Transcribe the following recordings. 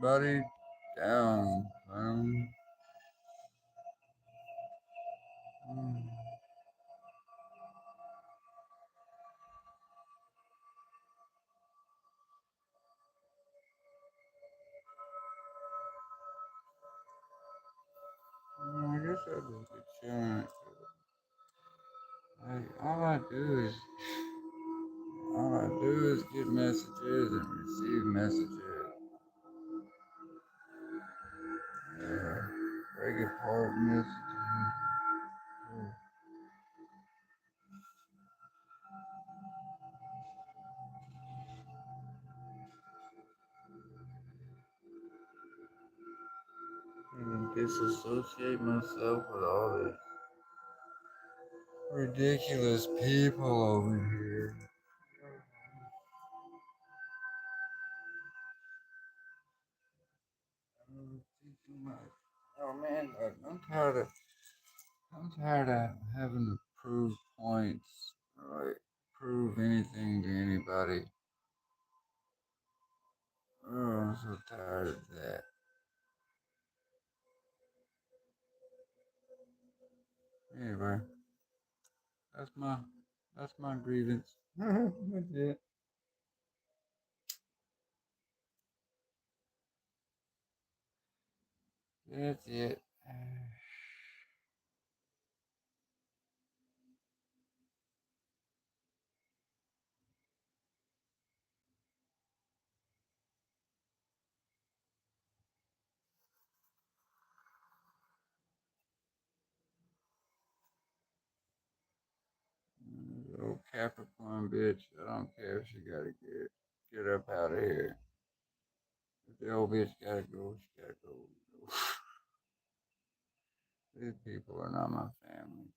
Buddy down. Mm. I guess I'll just get chilling. All I do is get messages and receive messages. Yeah, break apart messages. And disassociate myself with all these ridiculous people over here. Oh man, I'm tired of having to prove points, or like prove anything to anybody. Oh, I'm so tired of that. Anyway, that's my that's my grievance. That's it. That's it. Old Capricorn bitch. I don't care if she gotta get up out of here. If the old bitch gotta go, she gotta go. These people are not my family.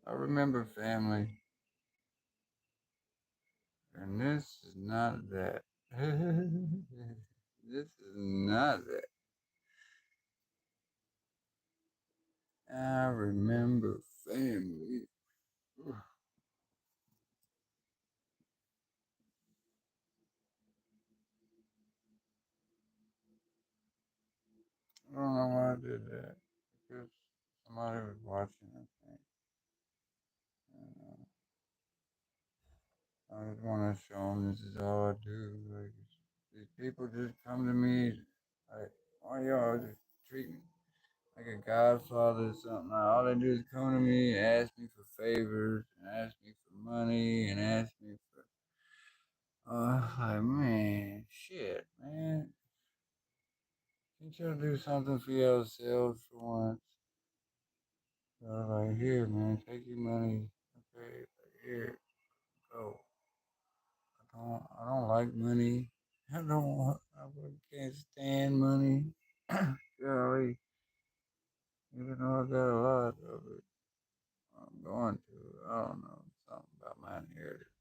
I remember family, and this is not that. This is not that. I remember family. I don't know why I did that. Because somebody was watching, I think. And, I just want to show them this is all I do. Like, these people just come to me, like, oh, y'all just treat me like a godfather or something. Like, all they do is come to me, ask me for favors, and ask me for money, and ask me for. Like, man, shit, man. Can't y'all do something for yourselves for once? So, like, here, man, take your money. Okay, like, here, go. I don't like money. I can't stand money. Golly, even though I got a lot of it, I'm going to. I don't know, something about my inheritance.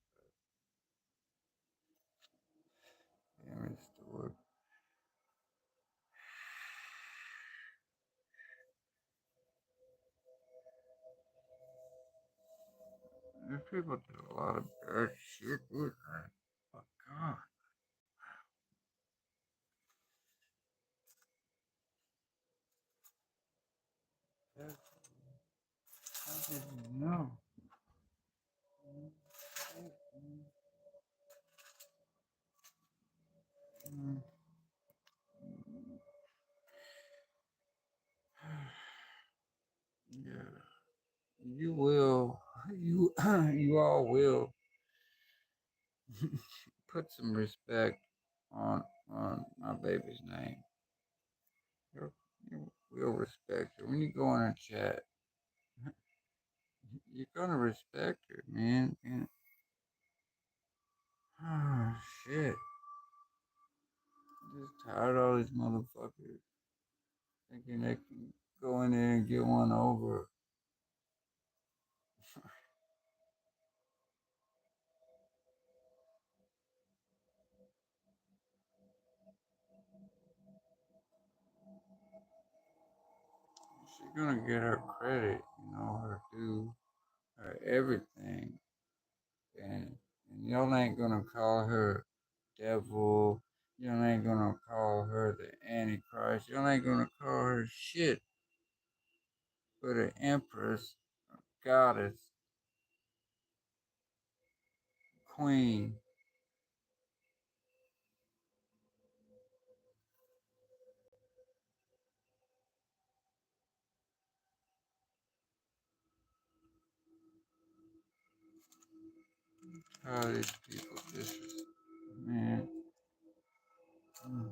Damn it, Stuart. These people do a lot of bad shit with her. Oh, God. How did you know? Mm. Yeah, you will. You you all will put some respect on my baby's name. You you will respect her when you go in her chat. You're gonna respect her, man. And, oh shit, I'm just tired of all these motherfuckers thinking they can go in there and get one over. She's gonna get her credit, her due, her everything, and y'all ain't gonna call her devil. You ain't gonna call her the Antichrist. You ain't gonna call her shit but an empress, goddess, queen. How these people disrespect, man. Mm,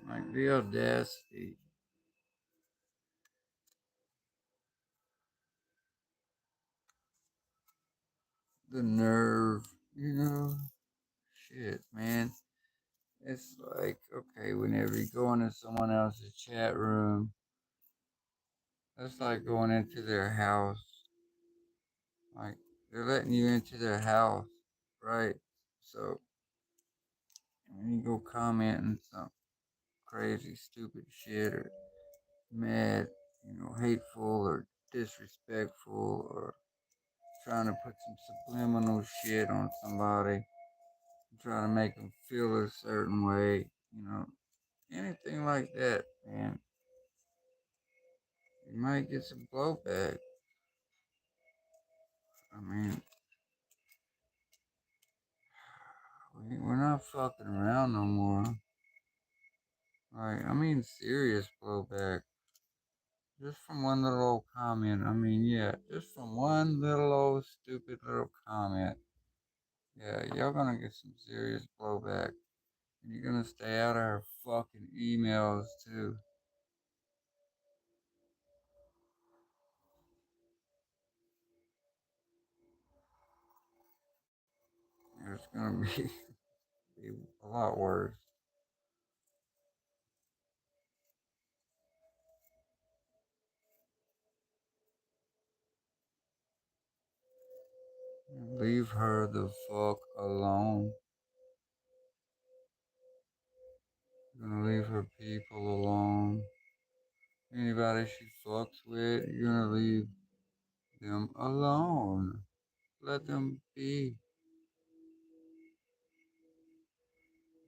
Like the audacity, the nerve, you know? Shit, man. It's like, okay, whenever you go into someone else's chat room, that's like going into their house. Like, they're letting you into their house, right? So, when you go commenting some crazy, stupid shit or mad, hateful or disrespectful or trying to put some subliminal shit on somebody, trying to make them feel a certain way, anything like that, man, you might get some blowback. I mean, we're not fucking around no more. Like, I mean, serious blowback. Just from one little old comment. I mean, yeah, just from one little old stupid little comment. Yeah, y'all gonna get some serious blowback. And you're gonna stay out of her fucking emails too. It's gonna be a lot worse. Leave her the fuck alone. You're gonna leave her people alone. Anybody she fucks with, you're gonna leave them alone. Let them be.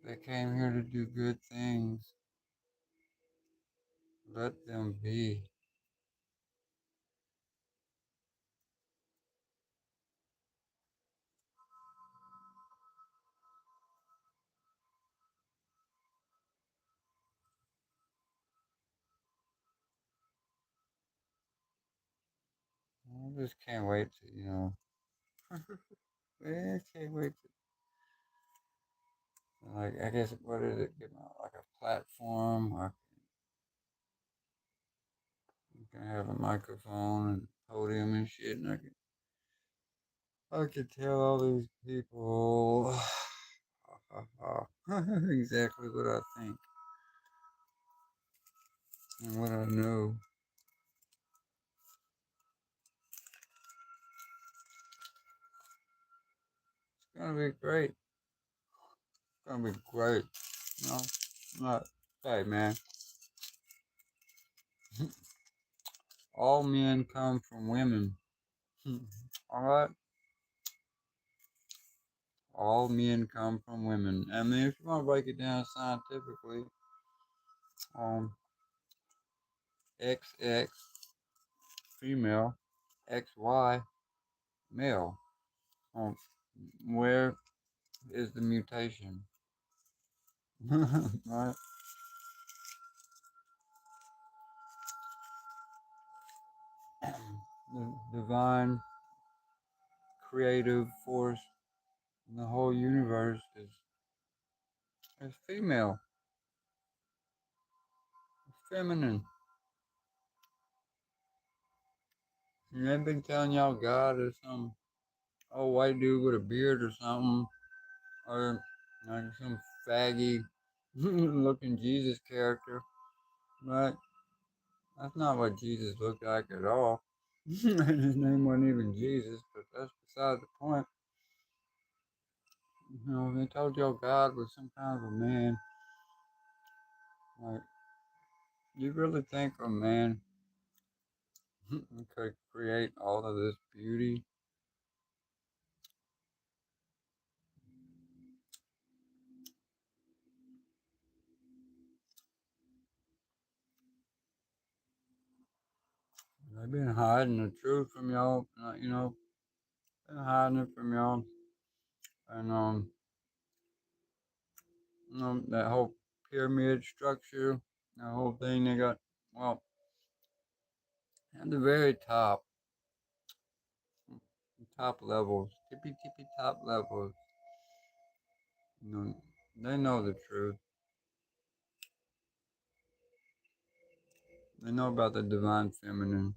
They came here to do good things. Let them be. I just can't wait to. I can't wait to, like, I guess, what is it? Get my, like a platform. I can have a microphone and podium and shit, and I could tell all these people exactly what I think and what I know. It's gonna be great. It's gonna be great. You know, not hey man. All men come from women. All right. All men come from women. I mean, if you want to break it down scientifically, um, XX female, XY male. Um, where is the mutation? Right? The divine creative force in the whole universe is female, feminine. And they've been telling y'all God is some old white dude with a beard or something, or like some faggy looking Jesus character. But that's not what Jesus looked like at all. His name wasn't even Jesus, but that's beside the point. They told y'all God was some kind of a man. Like, you really think a man could create all of this beauty? I've been hiding the truth from y'all. Been hiding it from y'all, and that whole pyramid structure, that whole thing they got. Well, at the very top levels, tippy top levels, you know, they know the truth. They know about the divine feminine.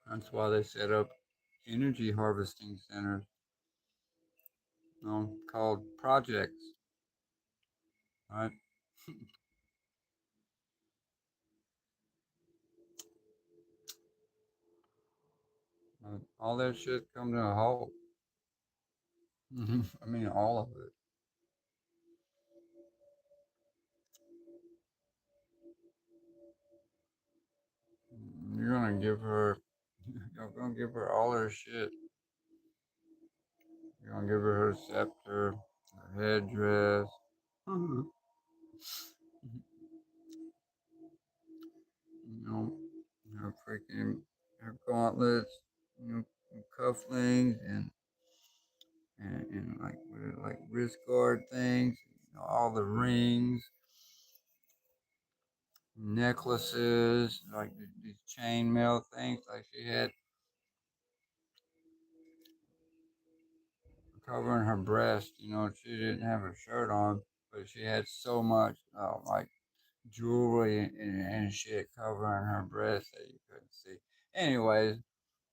That's why they set up energy harvesting centers, called projects, right? All that shit come to a halt. I mean, all of it. You're gonna give her, you're gonna give her all her shit. You're gonna give her her scepter, her headdress, you know, her freaking, her gauntlets, you know, cufflinks and like like wrist guard things, all the rings, necklaces, like these chainmail things. Like she had covering her breast. She didn't have her shirt on, but she had so much like jewelry and shit covering her breast that you couldn't see. Anyways,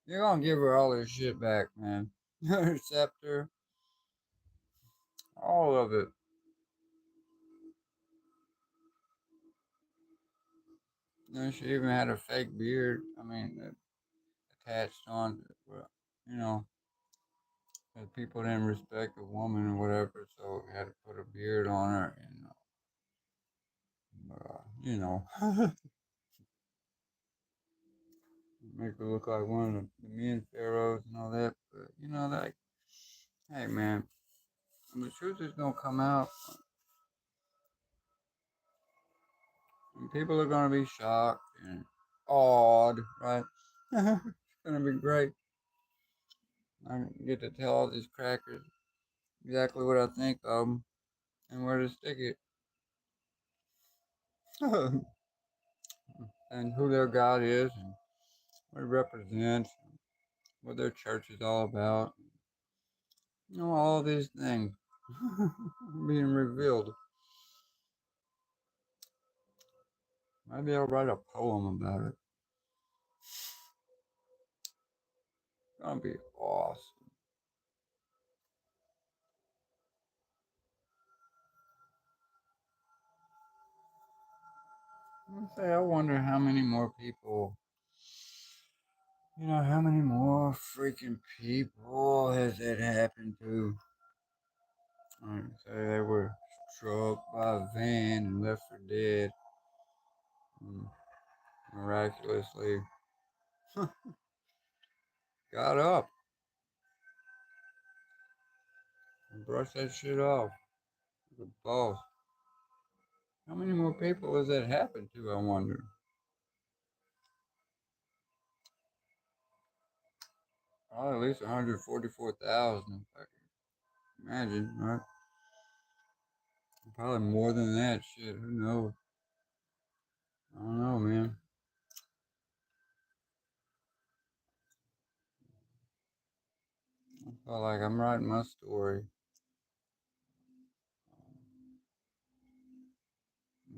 you're gonna give her all her shit back, man. Her scepter, all of it. She even had a fake beard. I mean, attached on, well, you know, that people didn't respect a woman or whatever, so we had to put a beard on her and, make her look like one of the men pharaohs and all that. But like, hey man, when the truth is gonna come out, and people are gonna be shocked and awed, right? It's gonna be great. I get to tell all these crackers exactly what I think of them and where to stick it, and who their God is, and what it represents, what their church is all about. All these things being revealed. Maybe I'll write a poem about it. It's gonna be awesome. I wonder how many more people, how many more freaking people has that happened to? Say they were struck by a van and left for dead. And miraculously got up and brushed that shit off. The boss. How many more people has that happened to, I wonder? Probably at least 144,000, if I can imagine, right? Probably more than that shit. Who knows? I don't know, man. I feel like I'm writing my story.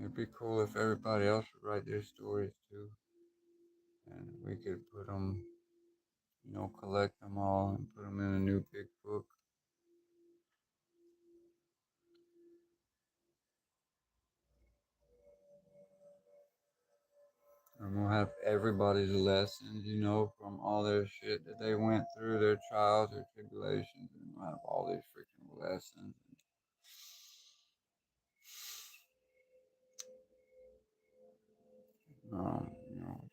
It'd be cool if everybody else would write their stories too, and we could put them, collect them all and put them in a new big book. And we'll have everybody's lessons, from all their shit that they went through, their trials, their tribulations, and we'll have all these freaking lessons.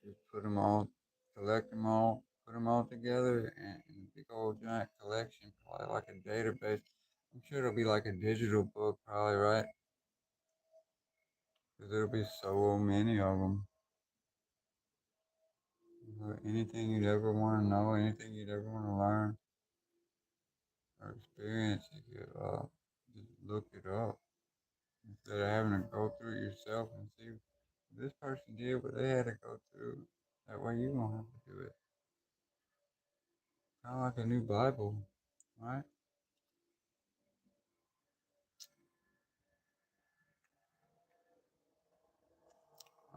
Just put them all, collect them all, put them all together in a big old giant collection, probably like a database. I'm sure it'll be like a digital book, probably, right? there'll be so many of them. Anything you'd ever want to know, anything you'd ever want to learn or experience, you could just look it up instead of having to go through it yourself and see this person did what they had to go through. That way you don't have to do it. Kind of like a new Bible, right?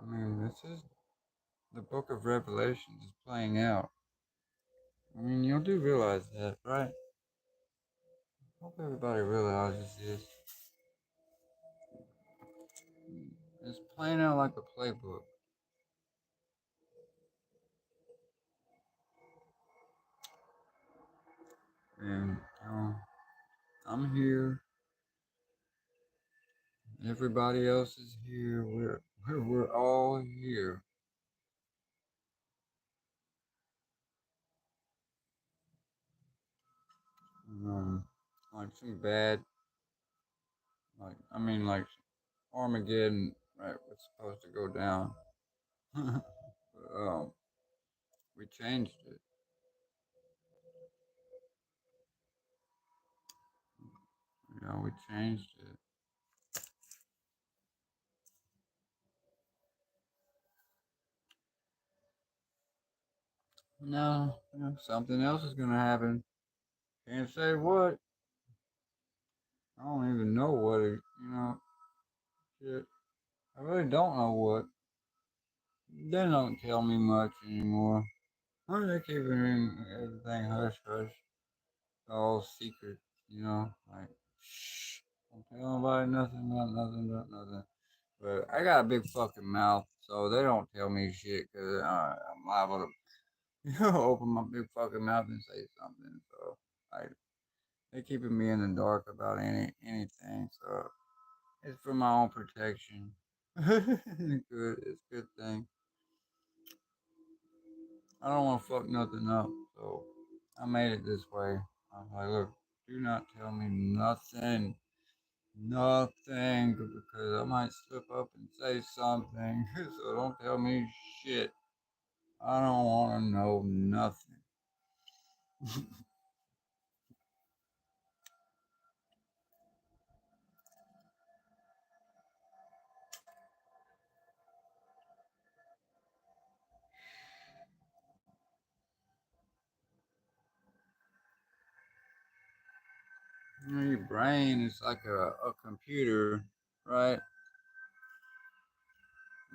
I mean, this is the book of Revelations is playing out. I mean, you do realize that, right? Hope everybody realizes this. It's playing out like a playbook. And I'm here. Everybody else is here. We're all here. Um, like some bad, like I mean, like Armageddon, right? Was supposed to go down. But, we changed it. We changed it. No, something else is gonna happen. Can't say what. I don't even know what it. Shit. I really don't know what. They don't tell me much anymore. Why they keeping everything hush hush, all secret? Like shh, don't tell nobody nothing, not nothing, not nothing. But I got a big fucking mouth, so they don't tell me shit because I'm liable to open my big fucking mouth and say something. So I they keeping me in the dark about anything. So it's for my own protection. It's a good thing. I don't want to fuck nothing up, so I made it this way. I was like, look, do not tell me nothing, nothing, because I might slip up and say something. So don't tell me shit. I don't want to know nothing. Your brain is like a computer, right?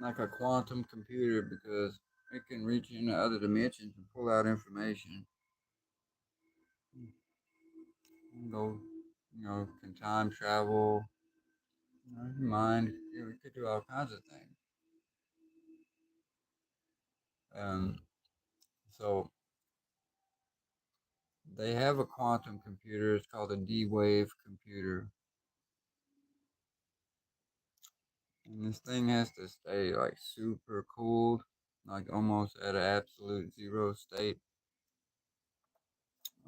Like a quantum computer because it can reach into other dimensions and pull out information. Go, can time travel. Your mind, it could do all kinds of things. Um, so they have a quantum computer. It's called a D-wave computer, and this thing has to stay like super cooled, like almost at an absolute zero state.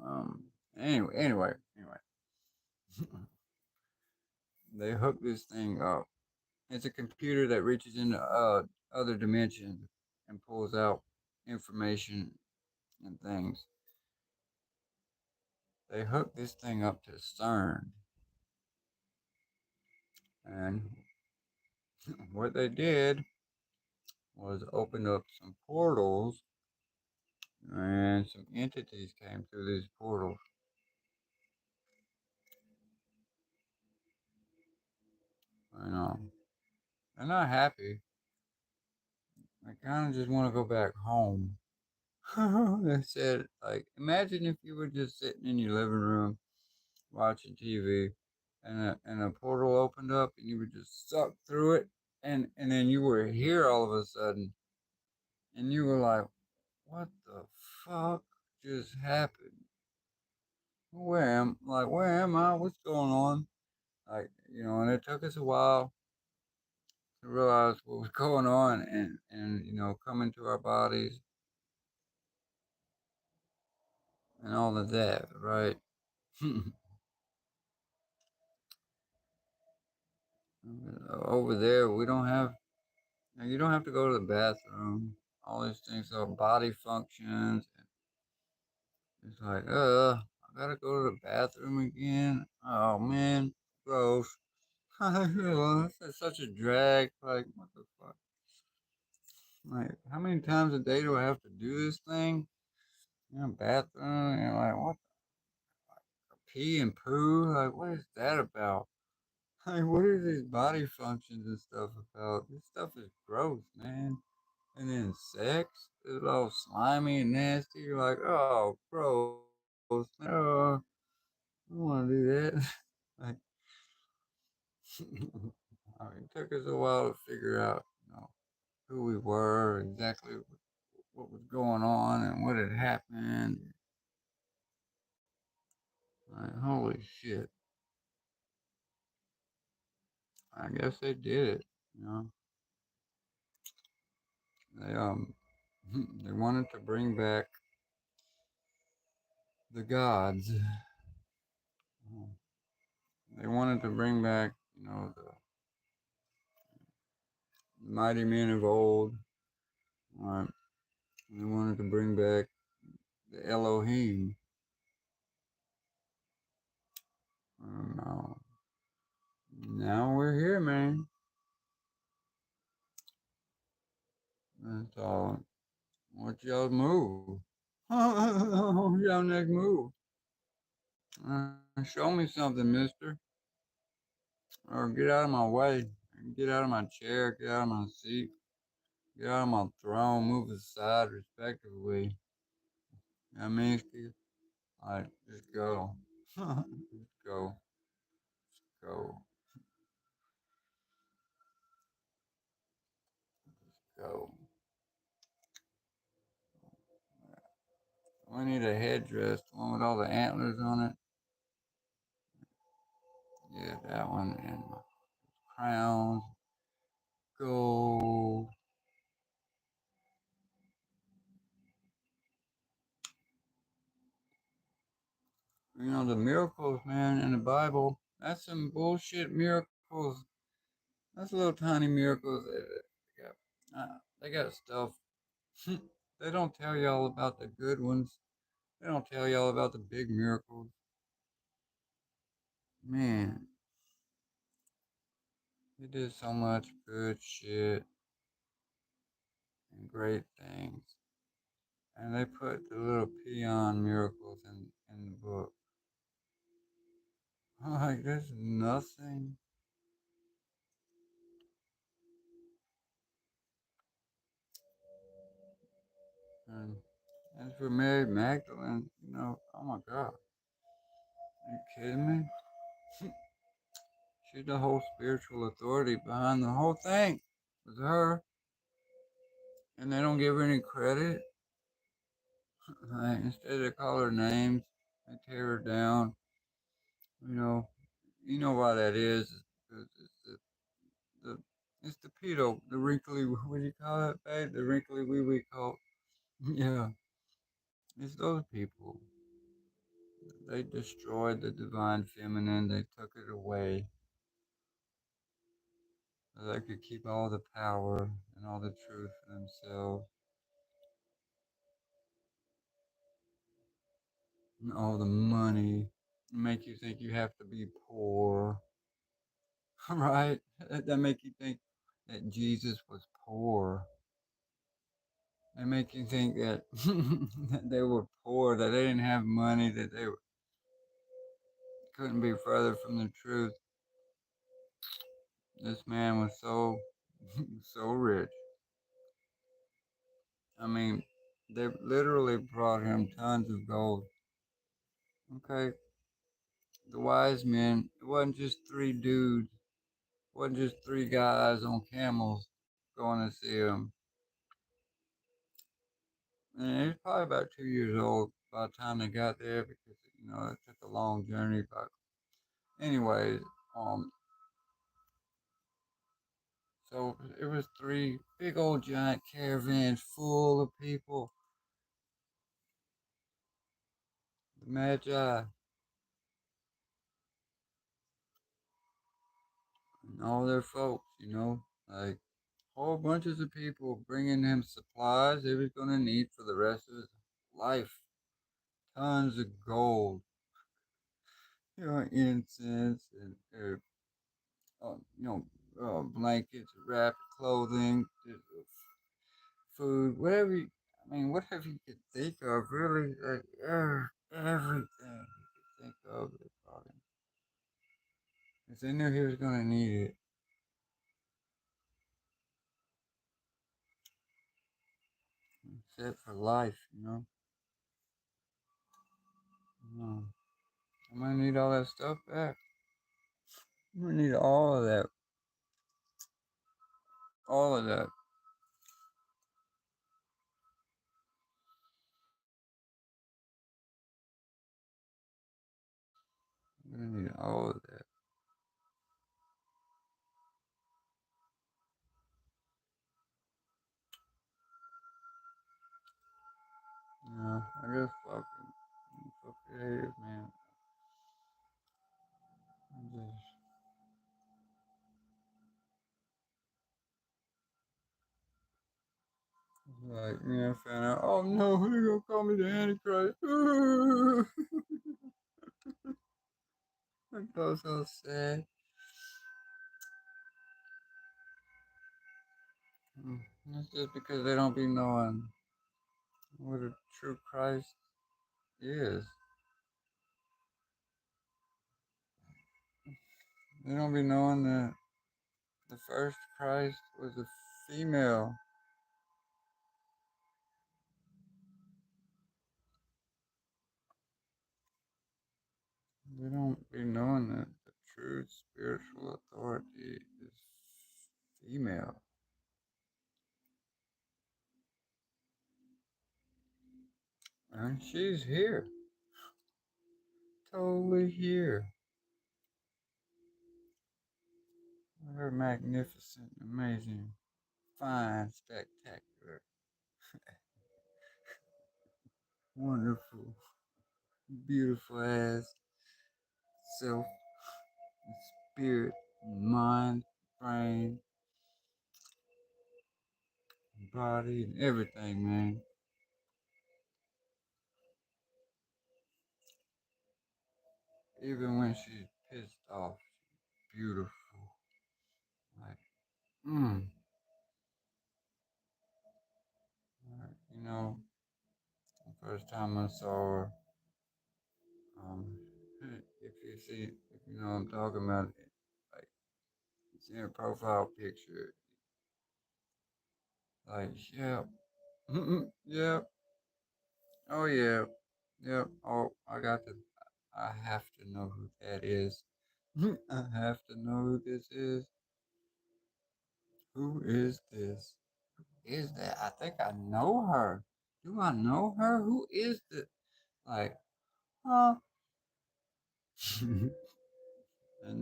Um, anyway, they hook this thing up. It's a computer that reaches into other dimensions and pulls out information and things. They hooked this thing up to CERN, and what they did was open up some portals, and some entities came through these portals. And they're not happy. They kind of just want to go back home. They said, like, imagine if you were just sitting in your living room watching TV, and a portal opened up, and you were just sucked through it, and then you were here all of a sudden, and you were like, what the fuck just happened? Where am I? What's going on? Like, and it took us a while to realize what was going on and come into our bodies and all of that, right? Over there, we don't have. You don't have to go to the bathroom. All these things are body functions. It's like, I gotta go to the bathroom again. Oh man, gross. It's such a drag. Like, what the fuck? Like, how many times a day do I have to do this thing? Bathroom. And like, what? Pee and poo? Like, what is that about? Like, what are these body functions and stuff about? This stuff is gross, man. And then sex is all slimy and nasty. You're like, oh, gross, man. I don't want to do that. Like, it took us a while to figure out, who we were, exactly what was going on, and what had happened. Like, holy shit! I guess they did it. You know, they they wanted to bring back the gods. They wanted to bring back, the mighty men of old. Right? They wanted to bring back the Elohim. Now, now we're here, man. That's all. What's y'all move? Y'all next move. Show me something, mister. Or get out of my way. Get out of my chair. Get out of my seat. Get out of my throne. Move aside respectively. You know what I mean, Steve? Like, just go. Just go. Just go. Just go. We need a headdress, the one with all the antlers on it. Yeah, that one. And my crowns, gold. The miracles, man, in the Bible. That's some bullshit miracles. That's little tiny miracles. They got stuff. They don't tell y'all about the good ones. They don't tell y'all about the big miracles. Man, they did so much good shit and great things. And they put the little peon miracles in the book. Like, there's nothing. And as for Mary Magdalene, oh my God. Are you kidding me? She's the whole spiritual authority behind the whole thing. With her. And they don't give her any credit. Like, instead they call her names. They tear her down. You know, you know why that is. Because the it's the pedo, the wrinkly, what do you call it, babe? The wrinkly wee wee cult. Yeah, it's those people. They destroyed the divine feminine. They took it away so they could keep all the power and all the truth for themselves and all the money. Make you think you have to be poor, right? That make you think that Jesus was poor. They make you think that, that they were poor, that they didn't have money, that they couldn't be further from the truth. This man was so, so rich. I mean, they literally brought him tons of gold. Okay, the wise men, it wasn't just three dudes, it wasn't just three guys on camels going to see him. And he was probably about 2 years old by the time they got there because, it took a long journey. But, anyways, um, so it was three big old giant caravans full of people. The Magi. and all their folks, like whole bunches of people bringing him supplies he was gonna need for the rest of his life. Tons of gold, incense and blankets, wrapped clothing, food, whatever. I mean, whatever you could think of, really, like everything you could think of, they brought him. Because they knew he was gonna need it. Set for life. No, I'm gonna need all that stuff back. I'm gonna need all of that. All of that. I'm gonna need all of that. I guess fuck it is, man. I'm just like, I found out, oh no, they're gonna call me the Antichrist. I felt so sad. Mm, That's just because they don't be knowing what a true Christ is. They don't be knowing that the first Christ was a female. They don't be knowing that the true spiritual authority is female. And she's here. Totally here. Her magnificent, amazing, fine, spectacular, wonderful, beautiful ass self, spirit, mind, brain, body, and everything, man. Even when she's pissed off, beautiful. Like, mm. Like, the first time I saw her, um, if you see, if you know what I'm talking about, like, you see her profile picture, like, yep, yep, oh yeah, yep, oh, I have to know who that is. I have to know who this is. Who is this? Is that? I think I know her. Do I know her? Who is this? Like, huh? And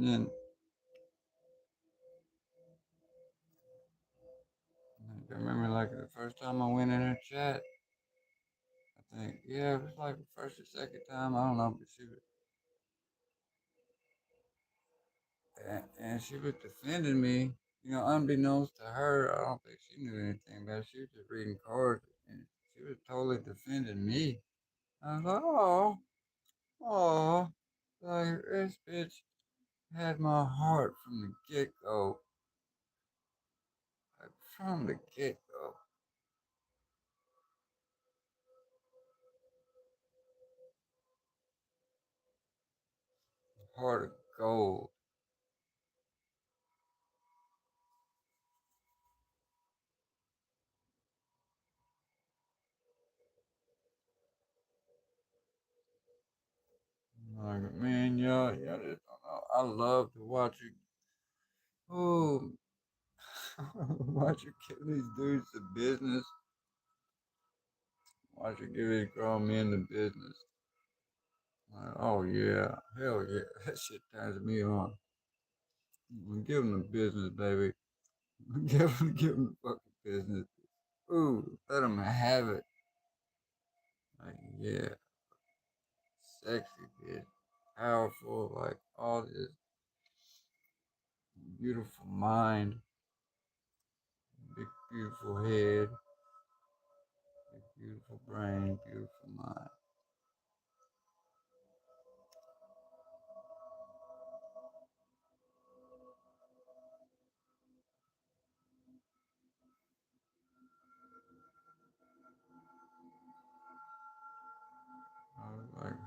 then I remember like the first time I went in her chat, I think, yeah, it was like the first or second time, I don't know, but and she was defending me, unbeknownst to her, I don't think she knew anything about it. She was just reading cards and she was totally defending me. I was like, oh, like this bitch had my heart from the get go. Like from the get go. Heart of gold. Like, man, y'all just don't know. I love to watch you. Oh, watch her give these dudes the business. Watch her give these grown men the business. Like, oh yeah, hell yeah, that shit turns me on. Give them the business, baby. Give them the fucking business. Ooh, let them have it. Like, yeah, sexy bitch, powerful, like all this beautiful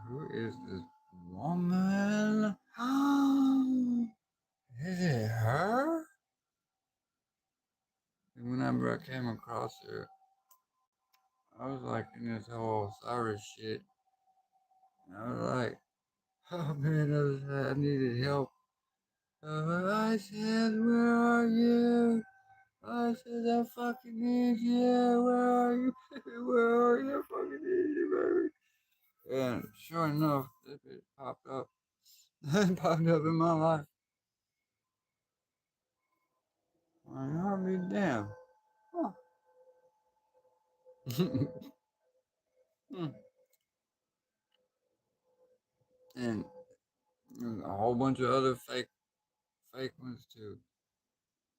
Who is this woman? Oh, is it her? And whenever I came across her, I was like in this whole Cyrus shit. And I was like, oh man, I needed help. I said, where are you? I said, I fucking need you. Where are you? Where are you? I fucking need you, baby. And sure enough, that bitch popped up. It popped up in my life. I'll be damned. Huh. And a whole bunch of other fake ones too.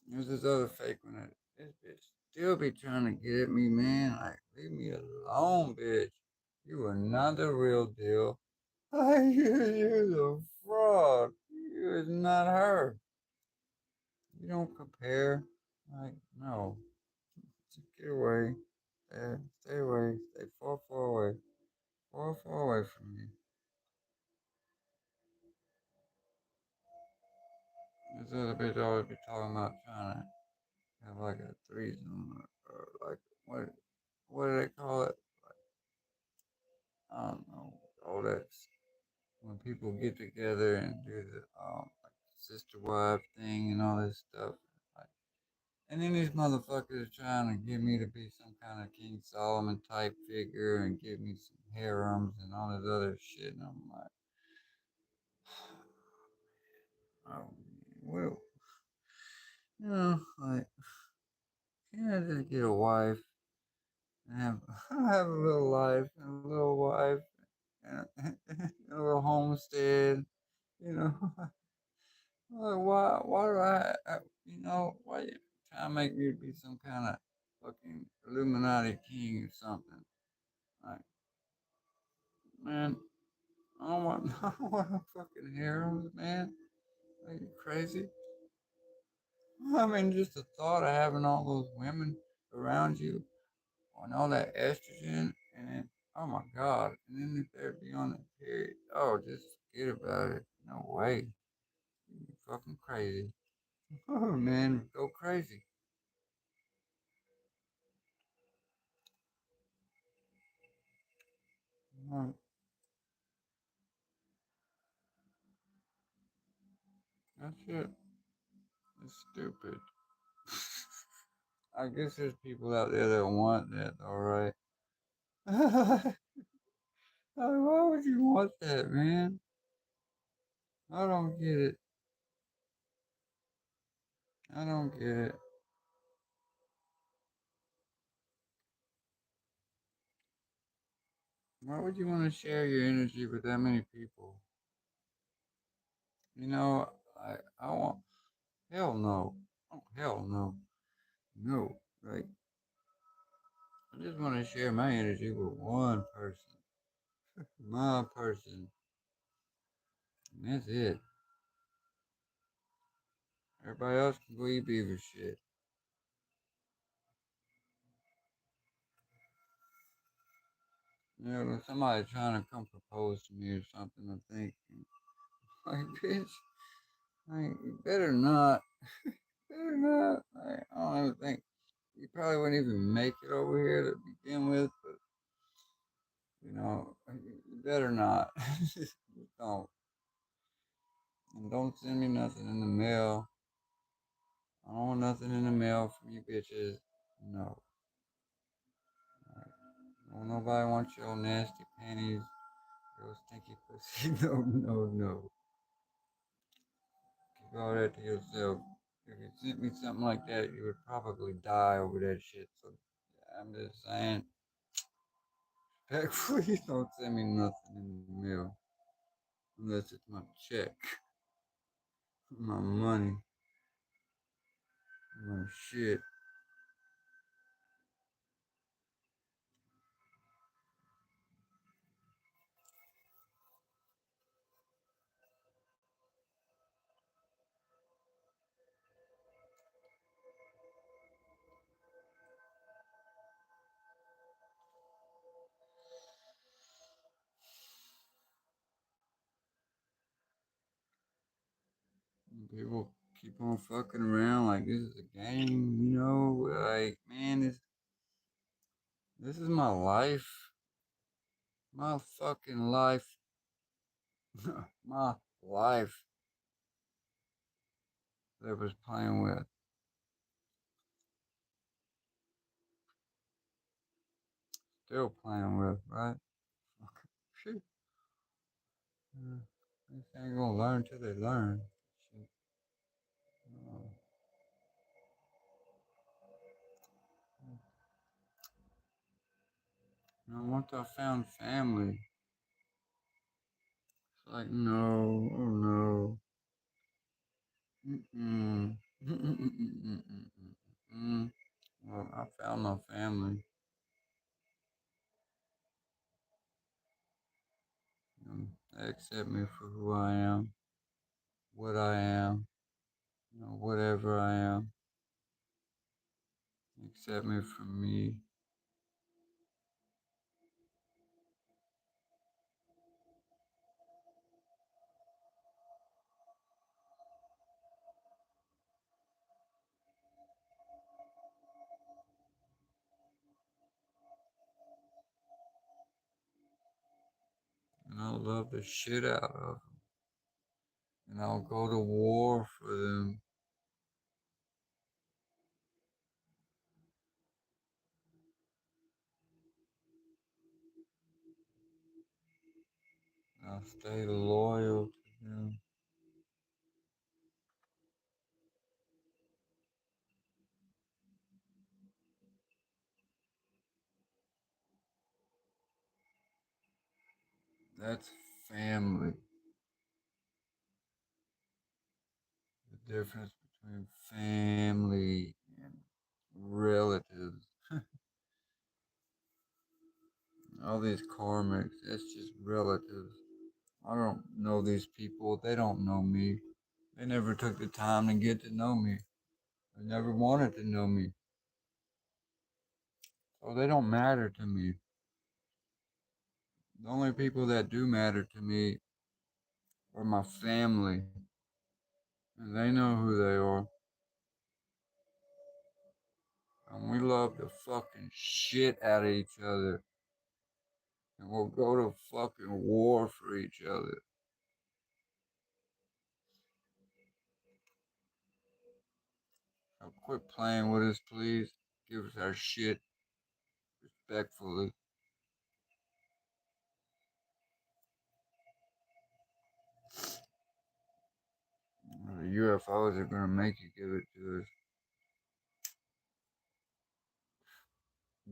There's this other fake one that this bitch still be trying to get at me, man. Like, leave me alone, bitch. You are not the real deal. You're the fraud. You is not her. You don't compare. Like, no. Just get away. Stay away. Stay far, far away. Far, far away from me. This other bitch always be talking about trying to have like a threesome or like what do they call it? I don't know. All that when people get together and do the like sister wife thing and all this stuff. Like, and then these motherfuckers are trying to get me to be some kind of King Solomon type figure and give me some harems and all this other shit. And I'm like, oh, well, like, can't I just get a wife and have, have a little life and a little wife and a little homestead, you know? Like, why do why you trying to make me be some kind of fucking Illuminati king or something? Like, man, I don't want, I don't want no fucking heroes, man. Are you crazy? I mean, just the thought of having all those women around you on all that estrogen, and then, oh my god, and then if they'd be on the period, oh, just forget about it. No way. You fucking crazy. Oh, man, go crazy. Like, that's it. It's stupid. I guess there's people out there that want that, alright. Why would you want that, man? I don't get it. I don't get it. Why would you want to share your energy with that many people? You know, I want. Hell no. Oh, hell no. No. Like, I just want to share my energy with one person. My person. And that's it. Everybody else can go eat beaver shit. You know, when somebody trying to come propose to me or something, I'm thinking, like, bitch, like, you better not. Better not. Like, I don't even think you probably wouldn't even make it over here to begin with, but you better not. Just don't. And don't send me nothing in the mail. I don't want nothing in the mail from you bitches. No. Right. Don't nobody want your nasty panties, your stinky pussy. No, no, no. Keep all that to yourself. If you sent me something like that, you would probably die over that shit. So yeah, I'm just saying, please don't send me nothing in the mail unless it's my check, my money, my shit. People keep on fucking around like this is a game, you know? Like, man, this is my life. My fucking life. My life that was playing with. Still playing with, right? Okay. Shit. They ain't gonna learn till they learn. Shit. Uh, once I found family, it's like, no, oh no. Mm-mm. Mm-mm. Well, I found my family. They accept me for who I am, what I am, whatever I am. Accept me for me. And I'll love the shit out of them. And I'll go to war for them. I'll stay loyal to them. That's family. The difference between family and relatives. All these karmics, that's just relatives. I don't know these people. They don't know me. They never took the time to get to know me. They never wanted to know me. So they don't matter to me. The only people that do matter to me are my family. And they know who they are. And we love the fucking shit out of each other. And we'll go to fucking war for each other. So quit playing with us, please. Give us our shit respectfully. The UFOs are gonna make you give it to us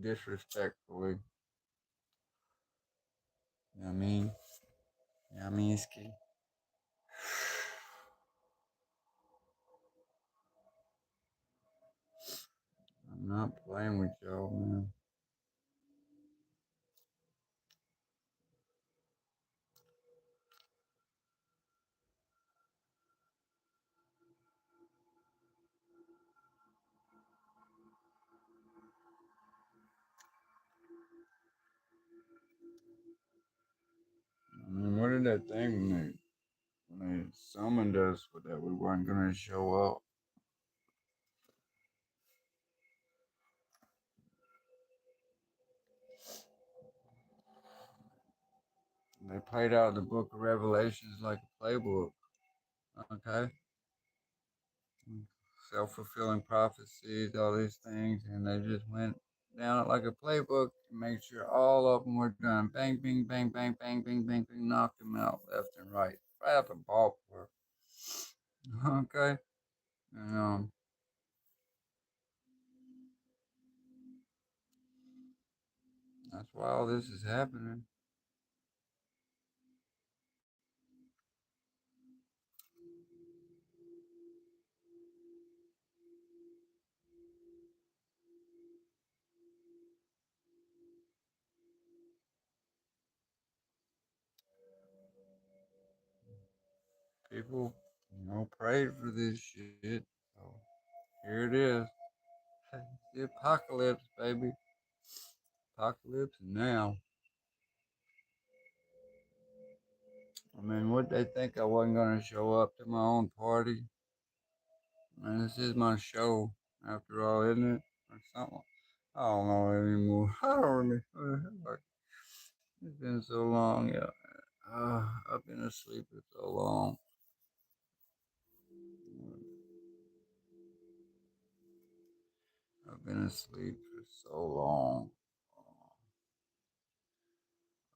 disrespectfully. You know what I mean? You know what I mean, Ski? I'm not playing with y'all, man. I mean, what did that thing when they summoned us but that we weren't gonna show up? They played out the book of Revelations like a playbook, okay? Self fulfilling prophecies, all these things, and they just went down it like a playbook and made sure all of them were done. Bang, bing, bang, bang, bang, bing, bang, bing, knocked them out left and right. Right up the ballpark. Okay? And that's why all this is happening. People, prayed for this shit. So here it is. The apocalypse, baby. Apocalypse now. I mean, what they think I wasn't gonna show up to my own party? Man, this is my show, after all, isn't it? Or something. I don't know anymore. I don't remember. Like, it's been so long, yeah. I've been asleep for so long. I've been asleep for so long.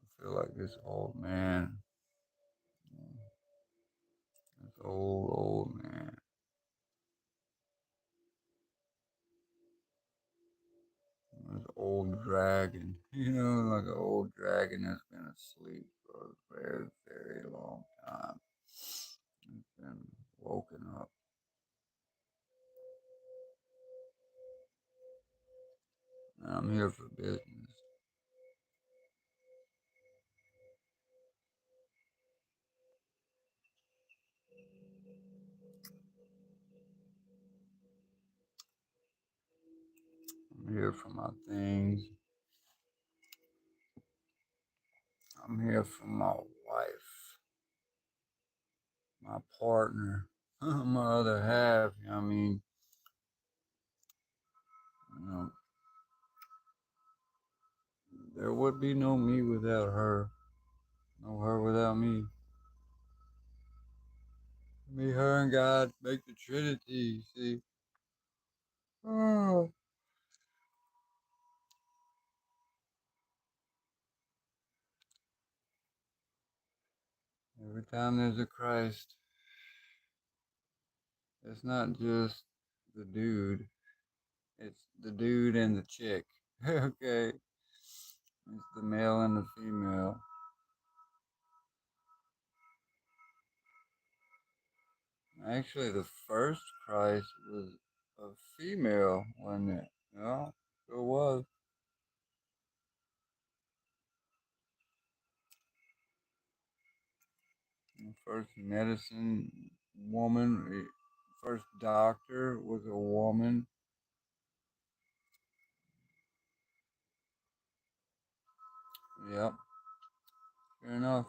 I feel like this old man. This old man. This old dragon. You know, like an old dragon that's been asleep for a very, very long time. It's been woken up. And I'm here for business. I'm here for my things. I'm here for my wife, my partner, my other half. You know what I mean? You know, there would be no me without her. No her without me. Me, her, and God make the Trinity. See? Oh. Every time there's a Christ, it's not just the dude. It's the dude and the chick. Okay? It's the male and the female. Actually, the first Christ was a female, wasn't it? Yeah, it was. The first medicine woman, first doctor was a woman. Yep, sure enough.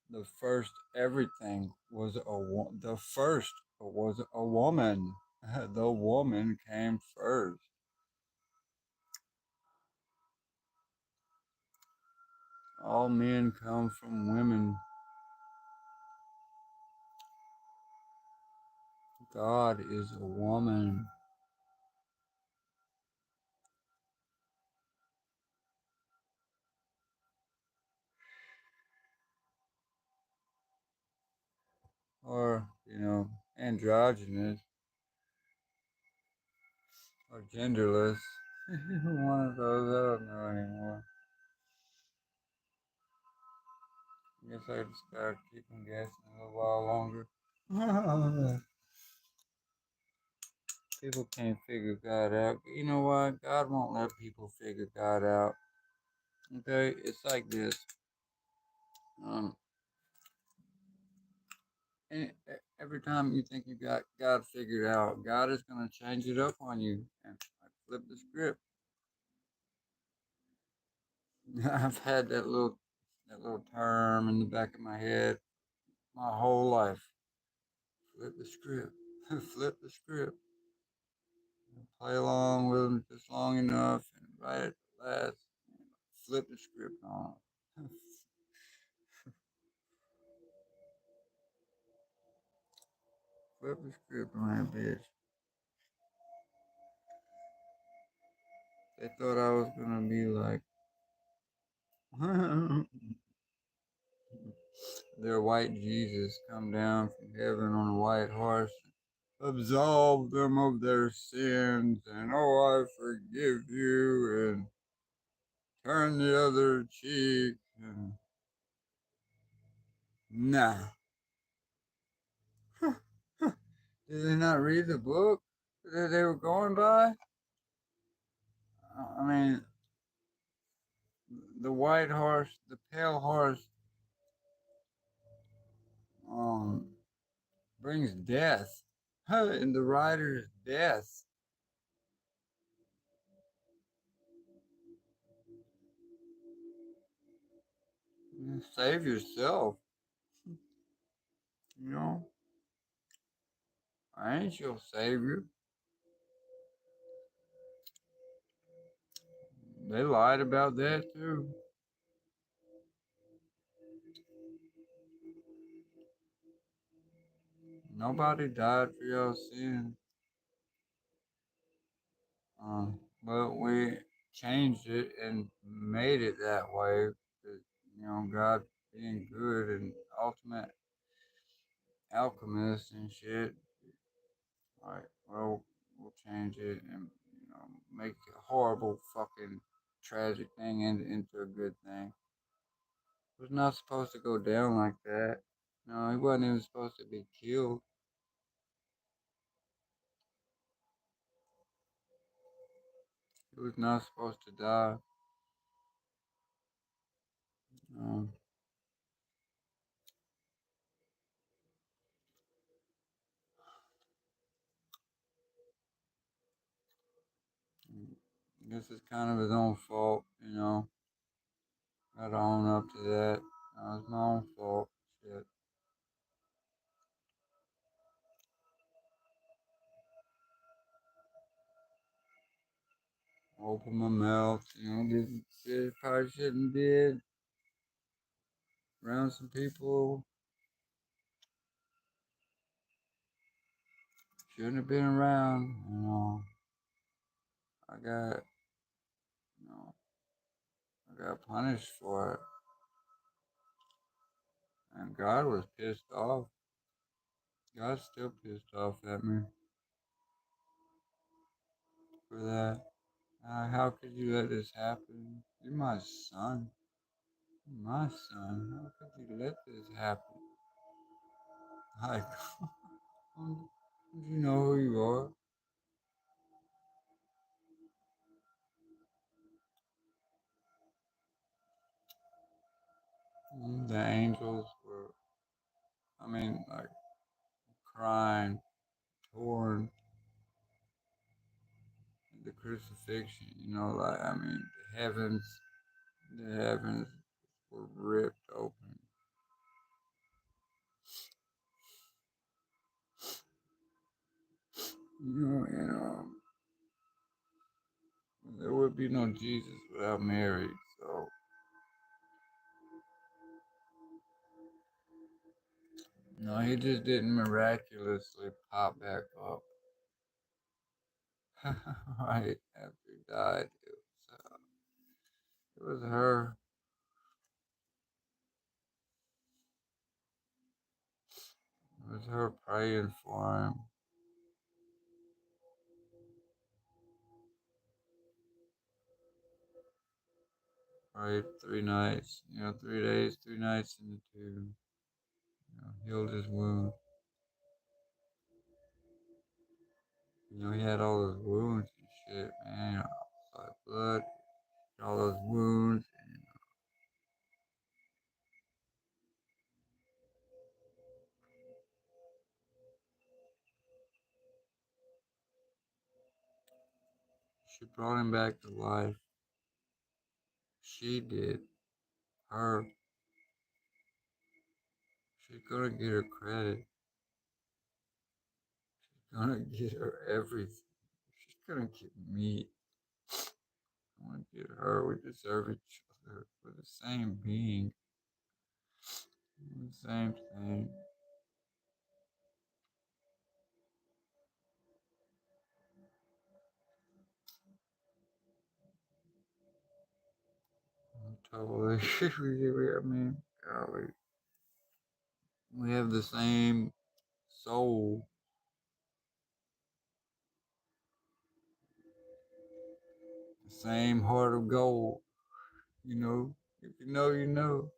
The first everything was the first was a woman. The woman came first. All men come from women. God is a woman. Or, androgynous or genderless. One of those, I don't know anymore. I guess I just gotta keep them guessing a little while longer. People can't figure God out. You know what? God won't let people figure God out. Okay? It's like this. Um, and every time you think you got God figured out, God is going to change it up on you and flip the script. I've had that little term in the back of my head my whole life. Flip the script. Flip the script. Play along with them just long enough and right at the last, flip the script on. Flip the script on that bitch. They thought I was gonna be like their white Jesus come down from heaven on a white horse, absolve them of their sins, and oh, I forgive you, and turn the other cheek. And nah, did they not read the book that they were going by? I mean, the white horse, the pale horse, um, brings death, and the rider is death. Save yourself, you know. I ain't your savior. They lied about that too. Nobody died for your sins. Uh, but we changed it and made it that way. God being good and ultimate alchemist and shit. Right. Well, we'll change it and make a horrible fucking tragic thing into a good thing. It was not supposed to go down like that. No, he wasn't even supposed to be killed. He was not supposed to die. Um, I guess it's kind of his own fault. Gotta own up to that. It's my own fault. Shit. Open my mouth. Did shit I probably shouldn't did around some people. Shouldn't have been around. I got, you know, I got punished for it, and God was pissed off. God's still pissed off at me for that. How could you let this happen? You're my son. You're my son. How could you let this happen? Like, don't you know who you are? The angels were, like, crying, torn, the crucifixion. The heavens were ripped open. There would be no Jesus without Mary. So, no, he just didn't miraculously pop back up right after he died. It was her. It was her praying for him. Prayed 3 nights, 3 days, 3 nights in the tomb. Healed his wound. He had all those wounds and shit, man. All that blood, all those wounds. And she brought him back to life. She did. Her. She's gonna get her credit. She's gonna get her everything. She's gonna get me. I wanna get her. We deserve each other. We're the same being. We're the same thing. I'm totally. Golly. We have the same soul, the same heart of gold. If you know, you know.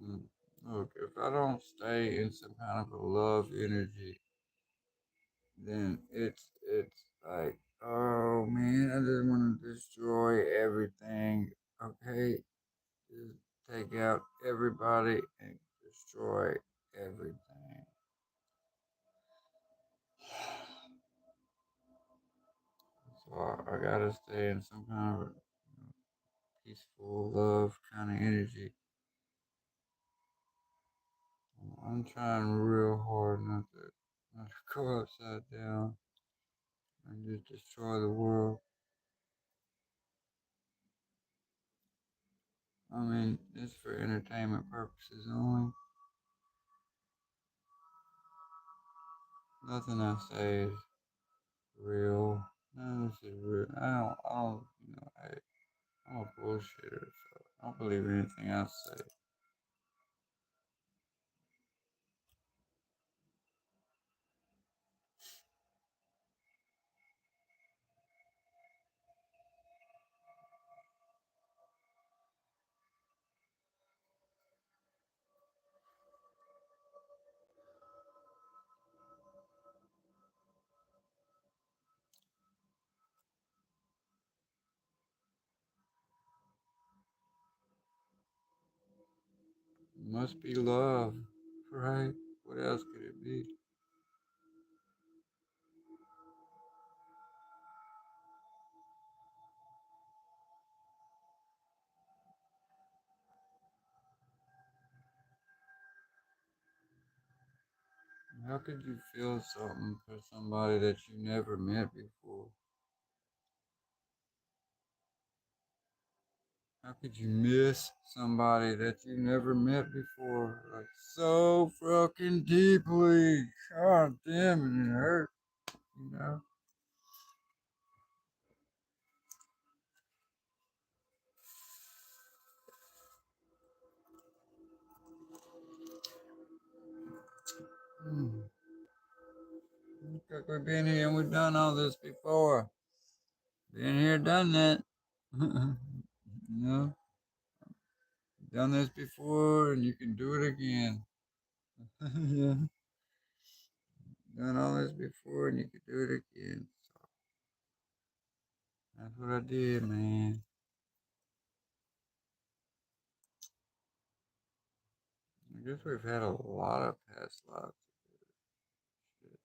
Mm. Look, if I don't stay in some kind of a love energy, then it's like, oh man, I just want to destroy everything. Okay, just take out everybody and destroy everything. So I gotta stay in some kind of peaceful love kind of energy. I'm trying real hard not to go upside down and just destroy the world. I mean, it's for entertainment purposes only. Nothing I say is real. None of this is real. I'm a bullshitter, so I don't believe anything I say. It must be love, right? What else could it be? How could you feel something for somebody that you never met before? How could you miss somebody that you never met before? Like so fucking deeply. God damn it, it hurt, you know? Hmm. Look like we've been here and we've done all this before. Been here, done that. You know? Done this before and you can do it again. Yeah. Done all this before and you can do it again. So that's what I did, man. I guess we've had a lot of past lives. Shit.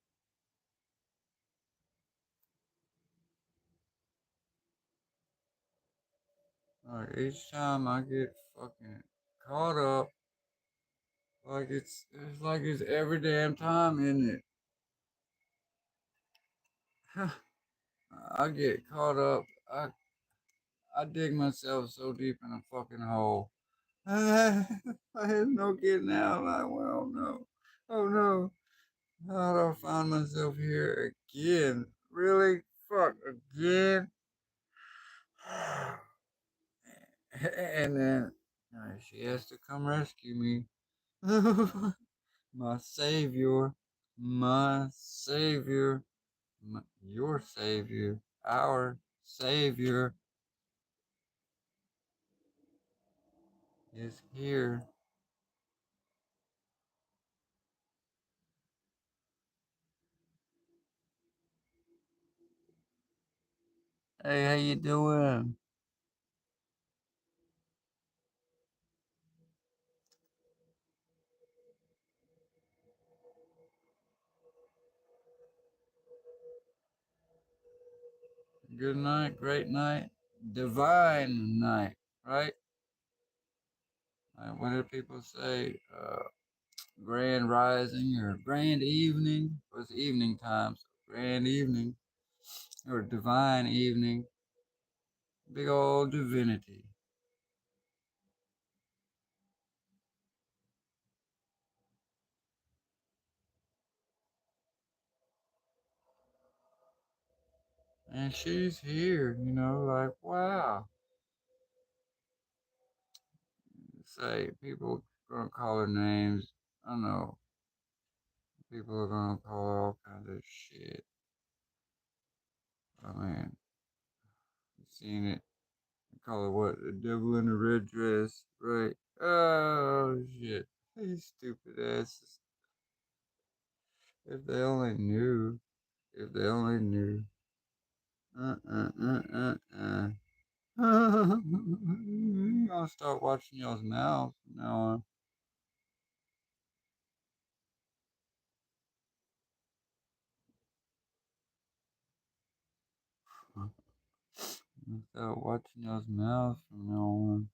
Like each time I get fucking caught up, like it's like it's every damn time, isn't it? I get caught up. I dig myself so deep in a fucking hole. I have no getting out. Like, well, no. Oh no. How do I find myself here again? Really? Fuck again? And then she has to come rescue me. My savior, my savior, your savior, our savior is here. Hey, how you doing? Good night, great night, divine night, right? Like, what do people say? Grand rising or grand evening? Well, it's evening time, so grand evening or divine evening. Big old divinity. And she's here, like, wow. Say, people gonna call her names. I don't know. People are gonna call her all kinds of shit. I mean, you seen it. They call her what? The devil in a red dress, right? Oh, shit. These stupid asses. If they only knew. If they only knew. Uh. I'll start watching y'all's mouths from now on. Start watching those mouths from now on.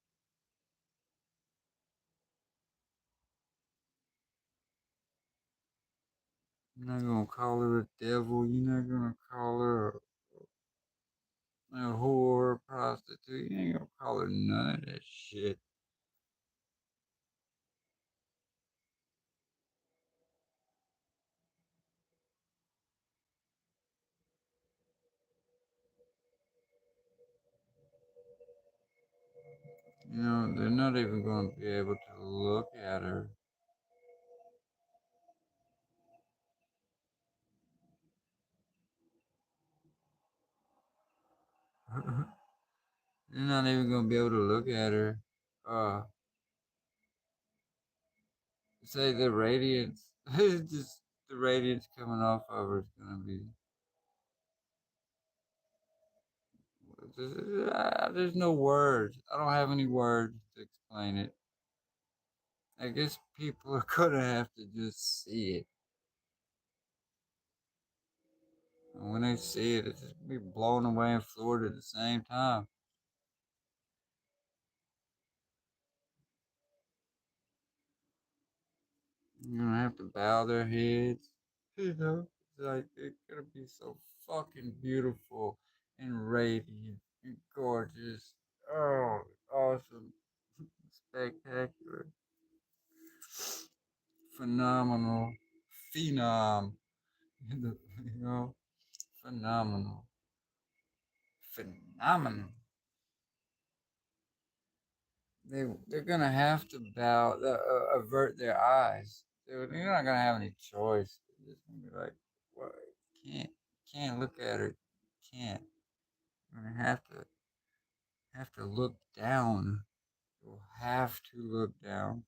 You're not gonna call her a devil. You're not gonna call her a whore, a prostitute. You ain't gonna call her none of that shit. You know, they're not even gonna be able to look at her. They're not even gonna be able to look at her. Uh, say the radiance, just the radiance coming off of her is gonna be. There's no words. I don't have any words to explain it. I guess people are gonna have to just see it. And when they see it, it's just be blown away and floored at the same time. You're gonna have to bow their heads. You know, it's like it's gonna be so fucking beautiful and radiant and gorgeous. Oh, awesome, spectacular, phenomenal, phenom. You know, phenomenal, phenomenal. They're gonna have to avert their eyes. You're not gonna have any choice. You're just gonna be like, what? Can't look at her. Can't. You're gonna have to look down. You'll have to look down.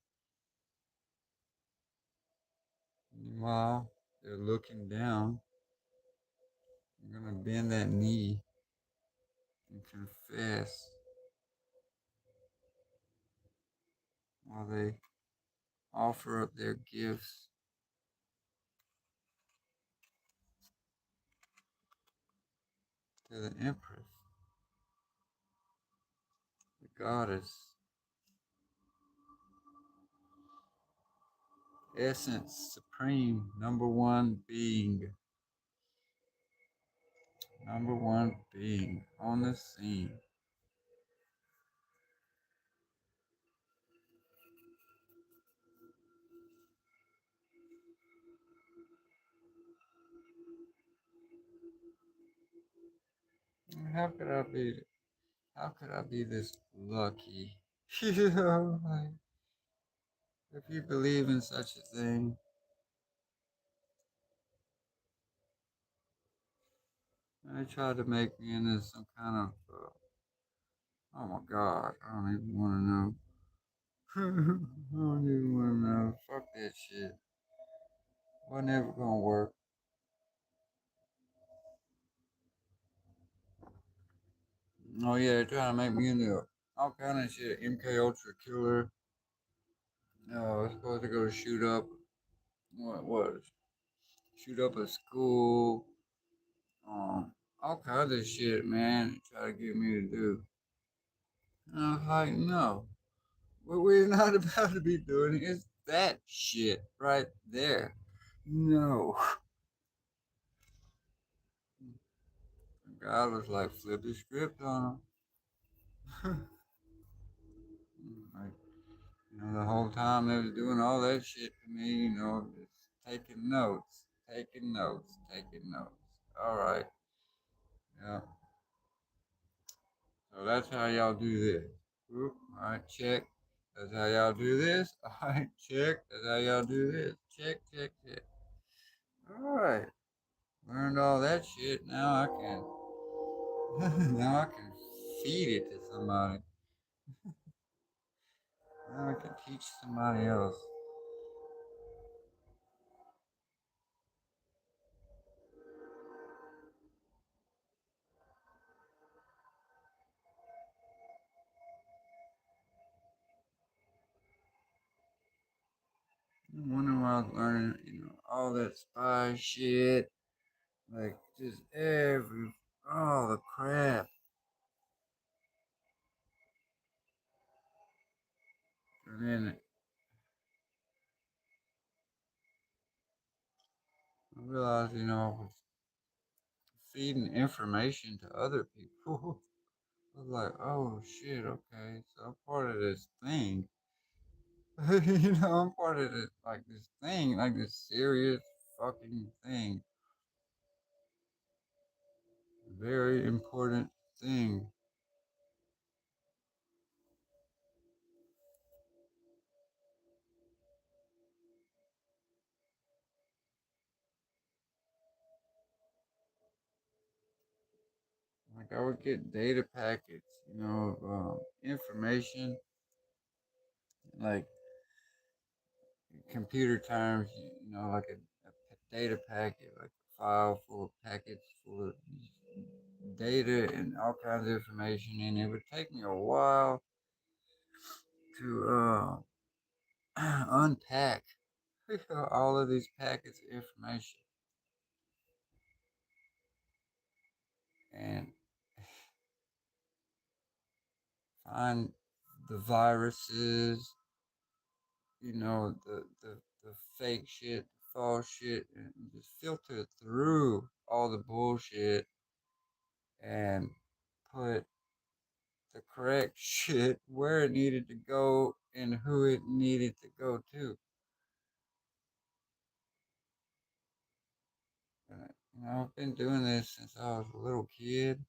And while they're looking down, you're gonna bend that knee and confess while they offer up their gifts to the Empress, the goddess, essence, supreme, number one being. Number one being on the scene. How could I be? How could I be this lucky? You know, like if you believe in such a thing, they tried to make me into some kind of. Oh my God, I don't even want to know. I don't even want to know. Fuck that shit. Wasn't ever gonna work. Oh yeah, they're trying to make me into all kind of shit. MK Ultra killer. No, I was supposed to go shoot up. What was? Shoot up a school. All kinds of shit, man. Try to get me to do. And I was like, no, what we're not about to be doing is that shit right there. No. God was like, flip the script on him. Like, the whole time they was doing all that shit to me, just taking notes, taking notes, taking notes. All right, yeah. So that's how y'all do this. Oop, all right, check. That's how y'all do this. All right, check. That's how y'all do this. Check, check, check. All right. Learned all that shit. Now I can, now I can feed it to somebody. Now I can teach somebody else. I wonder why I was learning, all that spy shit. Like, just all the crap. And then I realized, I was feeding information to other people. I was like, oh shit, okay, so I'm part of this thing. I'm part of this, like this thing, like this serious fucking thing. Very important thing. Like I would get data packets, of information, like computer terms, like a data packet, like a file full of packets full of data and all kinds of information, and it would take me a while to unpack all of these packets of information and find the viruses, the fake shit, the false shit, and just filter through all the bullshit and put the correct shit where it needed to go and who it needed to go to. I've been doing this since I was a little kid.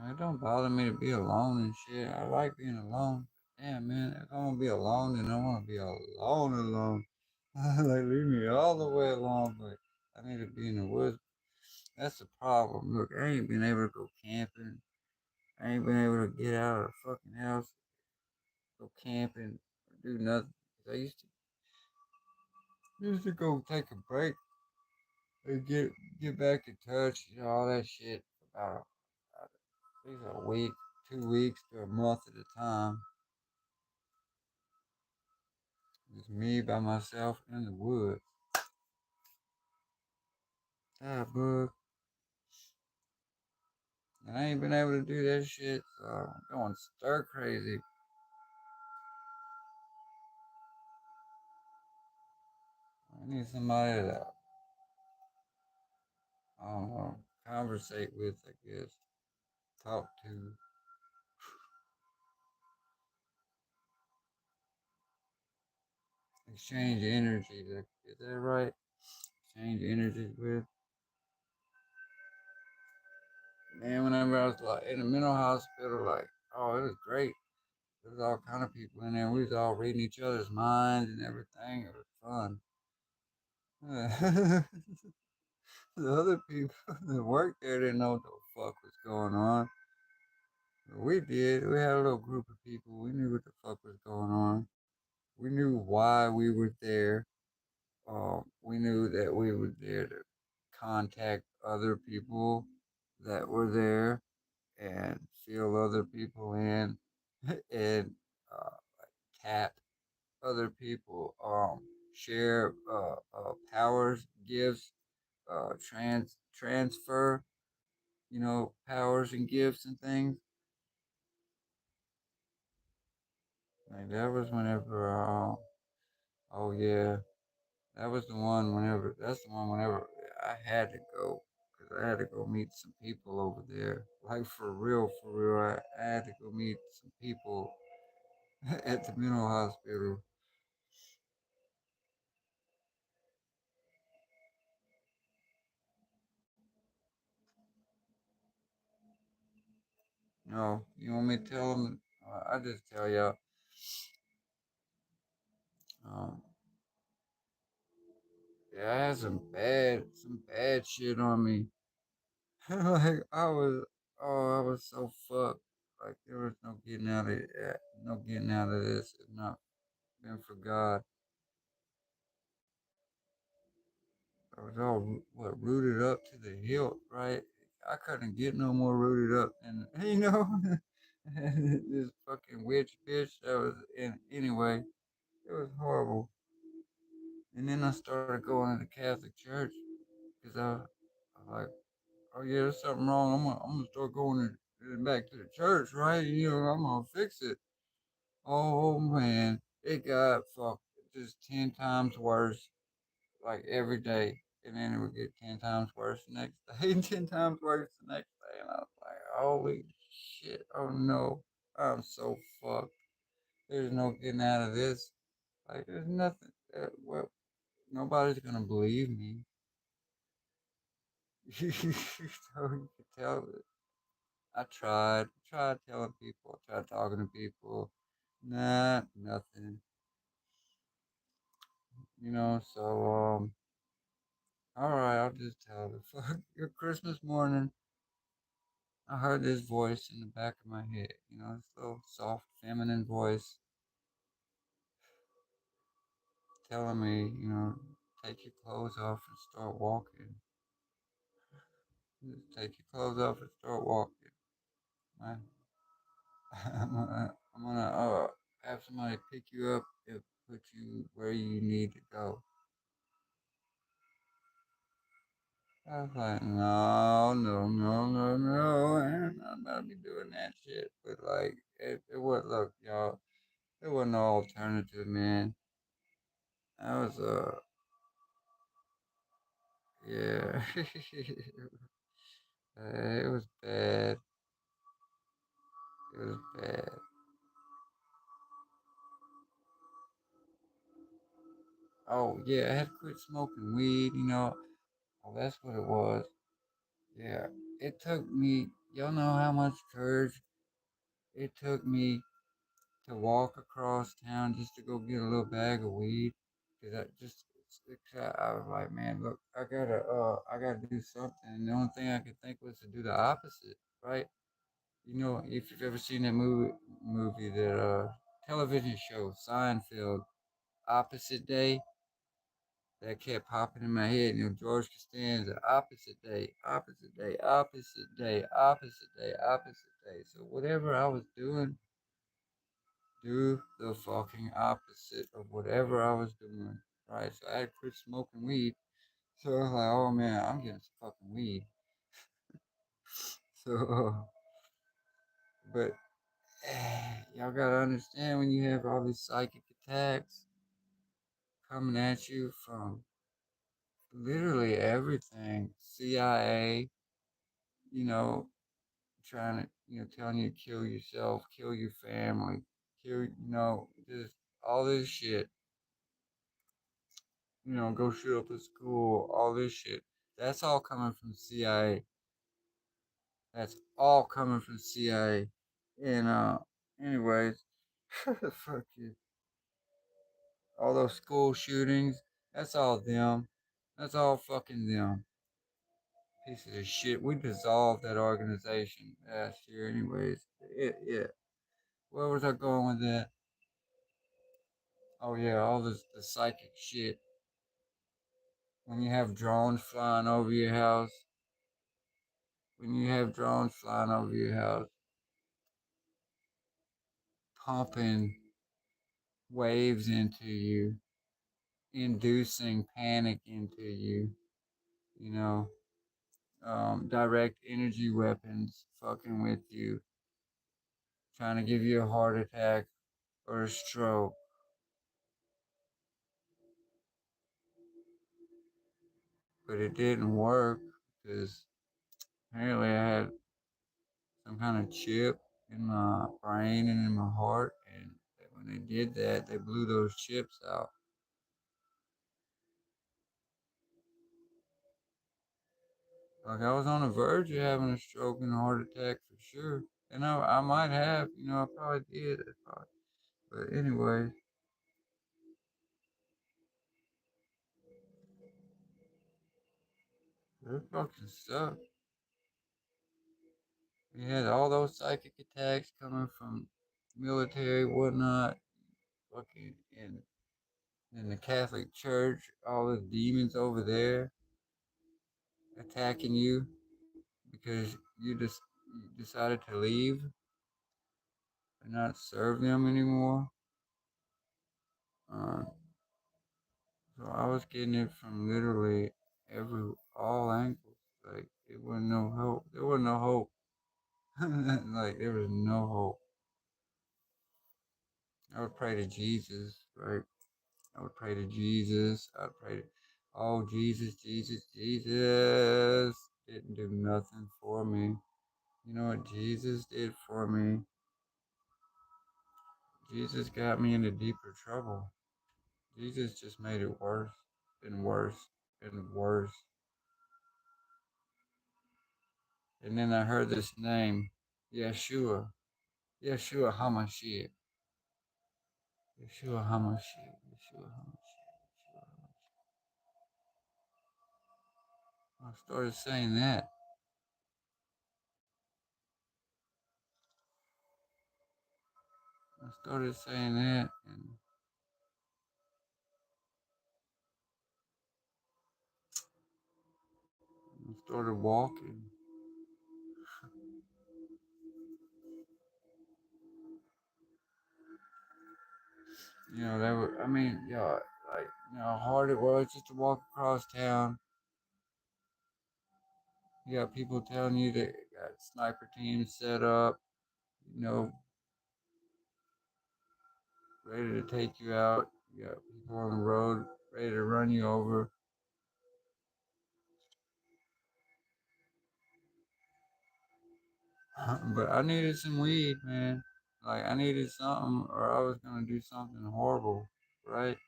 It don't bother me to be alone and shit. I like being alone. Damn, man, if I'm gonna be alone, then I wanna be alone, alone. Like, leave me all the way alone, but I need to be in the woods. That's the problem. Look, I ain't been able to go camping. I ain't been able to get out of the fucking house, go camping, or do nothing. 'Cause I used to go take a break and get back in touch, all that shit for about at least a week, 2 weeks to a month at a time. Just me by myself in the woods. Ah, bug. And I ain't been able to do that shit, so I'm going stir crazy. I need somebody to, I don't know, conversate with, I guess, talk to, exchange energy. Is that right? Exchange energy with. Man, whenever I was like in the mental hospital, like, oh, it was great. There was all kind of people in there. We was all reading each other's minds and everything. It was fun. The other people that worked there didn't know what the fuck was going on. But we did. We had a little group of people. We knew what the fuck was going on. We knew why we were there. We knew that we were there to contact other people that were there and fill other people in and tap other people, share powers, gifts, transfer, powers and gifts and things. Like that was whenever, oh yeah, that was the one whenever, that's the one whenever I had to go. Cause I had to go meet some people over there. Like for real, I had to go meet some people at the mental hospital. You want me to tell them? I just tell y'all. Um, yeah, I had some bad shit on me. Like I was so fucked. Like there was no getting out of it, no getting out of this if not been for God. I was all rooted up to the hilt, right? I couldn't get no more rooted up, and this fucking witch bitch that was in anyway. It was horrible. And then I started going to the Catholic Church because I like oh yeah, there's something wrong. I'm gonna start going back to the church, right? I'm gonna fix it. Oh man, it got fucked just 10 times worse, like every day, and then it would get 10 times worse the next day, and 10 times worse the next day, and I was like, holy shit, oh no, I'm so fucked. There's no getting out of this. Like, there's nothing. Well, nobody's gonna believe me. So you can tell. I tried telling people, tried talking to people. Nah, nothing. All right, I'll just tell the fuck. Your Christmas morning, I heard this voice in the back of my head. This little soft, feminine voice telling me, take your clothes off and start walking. Just take your clothes off and start walking. My, I'm gonna have somebody pick you up and put you where you need to go. I was like, no, no, no, no, no, and I'm not be doing that shit. But like, it was look, y'all. There was no alternative, man. I was yeah, it was bad. It was bad. Oh yeah, I had to quit smoking weed. Oh, that's what it was. Yeah, it took me. Y'all know how much courage it took me to walk across town just to go get a little bag of weed. Cause I was like, man, look, I gotta do something. And the only thing I could think was to do the opposite, right? If you've ever seen that that television show Seinfeld, Opposite Day, that kept popping in my head. George Costanza, opposite day, opposite day, opposite day, opposite day. So whatever I was doing, do the fucking opposite of whatever I was doing. Right? So I had quit smoking weed. So I was like, oh man, I'm getting some fucking weed. So, but y'all gotta understand when you have all these psychic attacks coming at you from literally everything. CIA, you know, trying to, telling you to kill yourself, kill your family, just all this shit. Go shoot up a school, all this shit. That's all coming from CIA. That's all coming from CIA. And anyways, fuck you. All those school shootings, that's all them. That's all fucking them. Pieces of shit. We dissolved that organization last year, anyways. Yeah. Where was I going with that? Oh yeah, all this the psychic shit. When you have drones flying over your house, when you have drones flying over your house, pumping waves into you, inducing panic into you, you know, direct energy weapons fucking with you, trying to give you a heart attack or a stroke. But it didn't work because apparently I had some kind of chip in my brain and in my heart, and when they did that, they blew those chips out. Like I was on the verge of having a stroke and a heart attack for sure, and I might have, I probably did. But anyway, it fucking sucked. We had all those psychic attacks coming from military, whatnot, fucking in the Catholic Church, all the demons over there attacking you because you decided to leave and not serve them anymore. Uh, so I was getting it from literally all angles. Like it wasn't no hope. There wasn't no hope. Like there was no hope. I would pray to Jesus, right? I would pray to Jesus. I'd pray to, oh Jesus, Jesus, Jesus. Didn't do nothing for me. You know what Jesus did for me? Jesus got me into deeper trouble. Jesus just made it worse and worse and worse. And then I heard this name, Yeshua. Yeshua HaMashiach. Yeshua HaMashiach. Yeshua HaMashiach. I started saying that. I started saying that and I started walking. You know, that was, I mean, yeah, like, you know how hard it was just to walk across town. You got people telling you they got sniper teams set up, you know, ready to take you out. You got people on the road ready to run you over. But I needed some weed, man. Like, I needed something or I was going to do something horrible, right?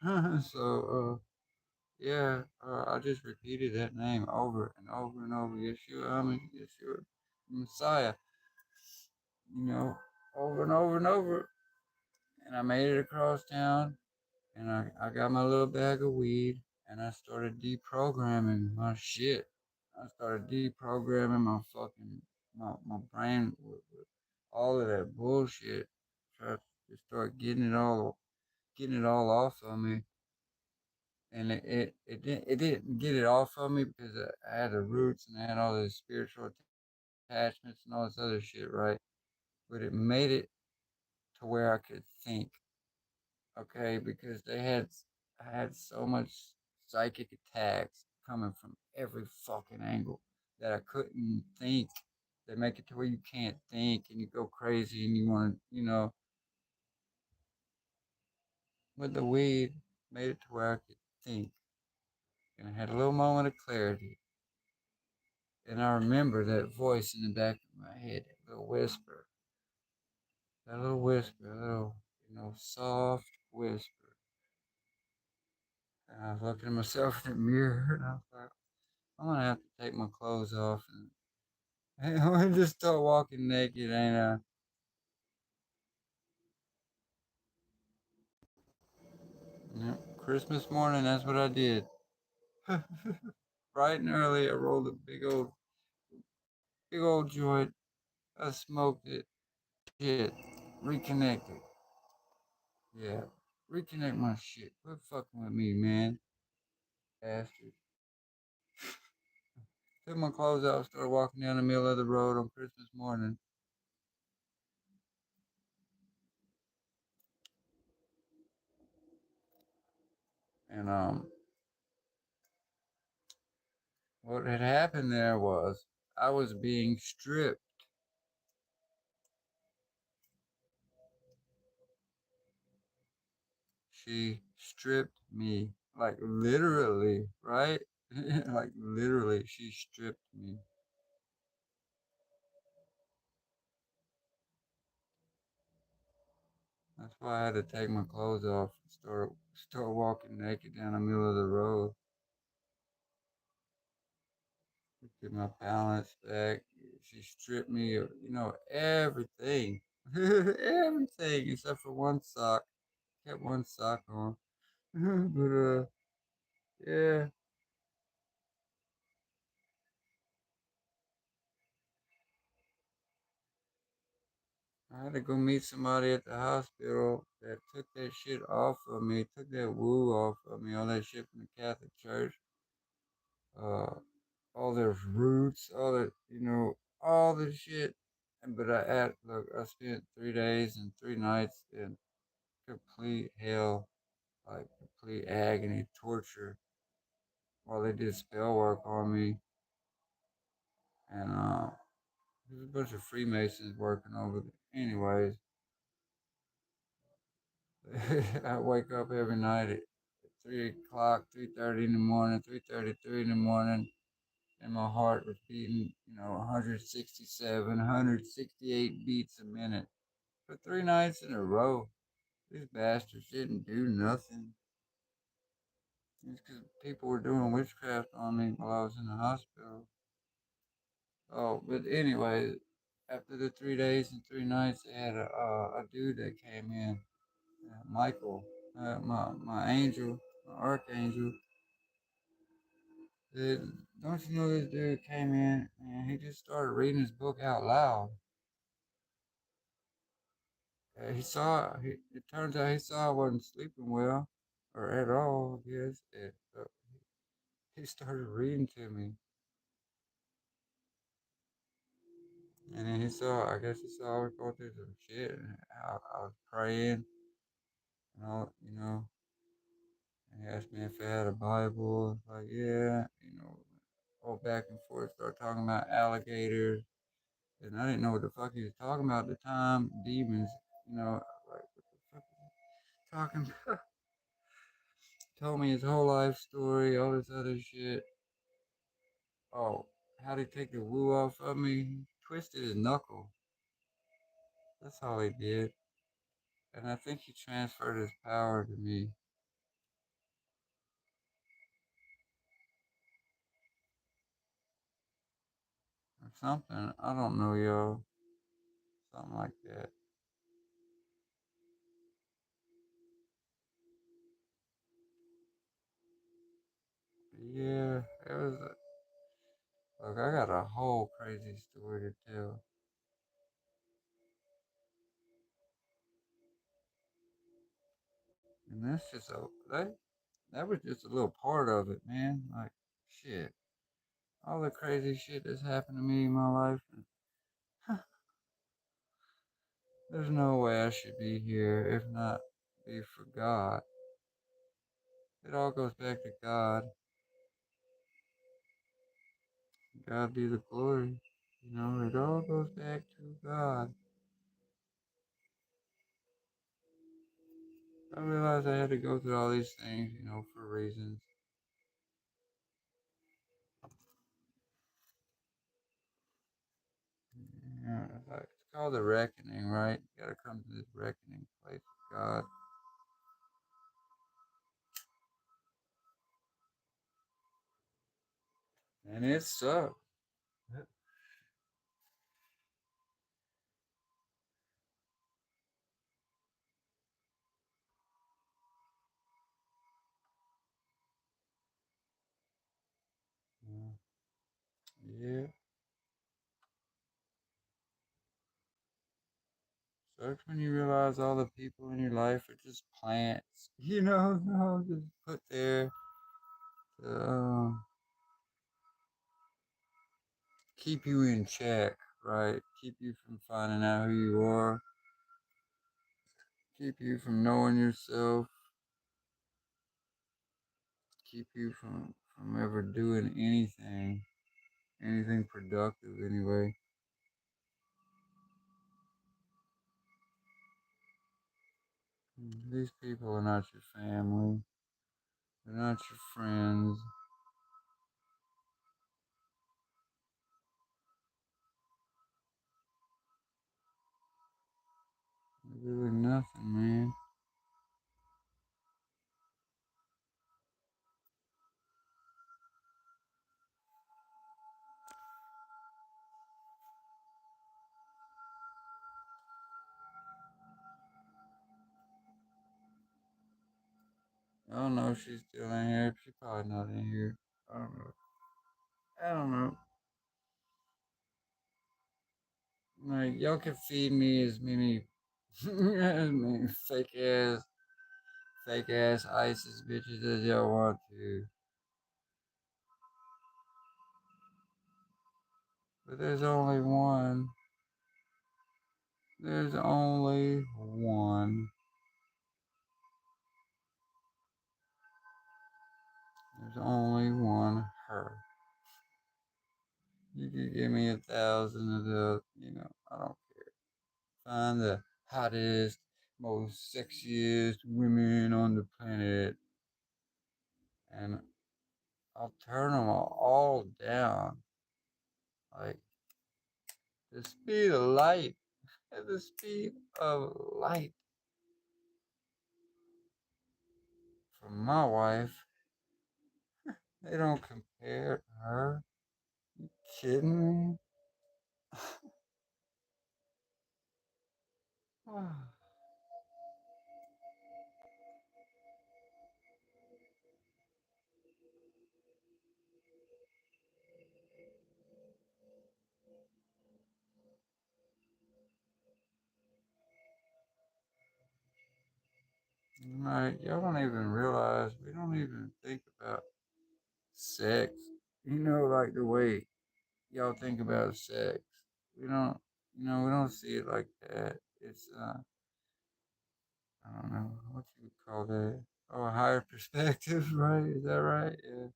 So, yeah, I just repeated that name over and over and over. Yeshua, I mean, Yeshua, Messiah, you know, over and over and over. And I made it across town and I got my little bag of weed and I started deprogramming my shit. I started deprogramming my fucking, my brain with all of that bullshit. Tried to start getting it all off of me. And it didn't get it off of me because I had the roots and I had all the spiritual attachments and all this other shit, right? But it made it to where I could think, okay? Because I had so much psychic attacks coming from every fucking angle that I couldn't think. They make it to where you can't think and you go crazy and you want to, you know, with the weed, made it to where I could think. And I had a little moment of clarity. And I remember that voice in the back of my head, that little whisper, a little, you know, soft whisper. And I was looking at myself in the mirror and I was like, I'm gonna have to take my clothes off and I'm gonna just start walking naked, ain't I? Yep. Christmas morning, that's what I did. Bright and early, I rolled a big old joint. I smoked it. Shit. Reconnected. Yeah. Reconnect my shit. Quit fucking with me, man. Bastard. Took my clothes off, started walking down the middle of the road on Christmas morning. And what had happened there was I was being stripped. She stripped me. Like literally, right? Like literally, she stripped me. That's why I had to take my clothes off and start walking naked down the middle of the road. Get my balance back. She stripped me of, you know, everything. Everything except for one sock. Kept one sock on. But yeah. I had to go meet somebody at the hospital that took that shit off of me, took that woo off of me, all that shit from the Catholic Church, uh, all their roots, all that, you know, all the shit. But look, I spent 3 days and 3 nights in complete hell, like complete agony, torture, while they did spell work on me. and there's a bunch of Freemasons working over there. Anyways, I wake up every night at 3 o'clock, 3:30 in the morning, 3:33 in the morning, and my heart was beating, 167, 168 beats a minute for 3 nights in a row. These bastards didn't do nothing. It's because people were doing witchcraft on me while I was in the hospital. Oh, but anyway, after the 3 days and 3 nights, they had a dude that came in, Michael, my angel, my archangel. Don't you know this dude came in and he just started reading his book out loud. It turns out he saw I wasn't sleeping well, or at all, I guess. He started reading to me. And then I guess he saw I was going through some shit, and I was praying, and and he asked me if I had a Bible. I was like, yeah, go back and forth, start talking about alligators. And I didn't know what the fuck he was talking about at the time. Demons, like, what the fuck is he talking about? Told me his whole life story, all this other shit. Oh, how'd he take the woo off of me? He twisted his knuckle. That's all he did. And I think he transferred his power to me or something. I don't know, yo. Something like that. But yeah, it was. Look, I got a whole crazy story to tell. And that was just a little part of it, man. Like, shit. All the crazy shit that's happened to me in my life. There's no way I should be here if not be for God. It all goes back to God. God be the glory. It all goes back to God. I realized I had to go through all these things, for reasons. Yeah, it's called the reckoning, right? You gotta come to this reckoning place with God. And it sucks. Yeah. Yeah. Sucks when you realize all the people in your life are just plants, just put there to keep you in check, right? Keep you from finding out who you are, keep you from knowing yourself, keep you from ever doing anything productive anyway. These people are not your family, they're not your friends, they're really nothing, man. I don't know if she's still in here. She's probably not in here. I don't know. I don't know. Like, y'all can feed me as many, as many fake ass ISIS bitches as y'all want to. But there's only one. There's only one. There's only one her. You You could give me 1,000 of the, I don't care. Find the hottest, most sexiest women on the planet, and I'll turn them all down. Like the speed of light, at the speed of light from my wife. They don't compare to her. You kidding me? Like, y'all don't even realize we don't even think about sex. Like the way y'all think about sex. We don't, we don't see it like that. It's, I don't know what you would call that. Oh, a higher perspective, right? Is that right? Yeah.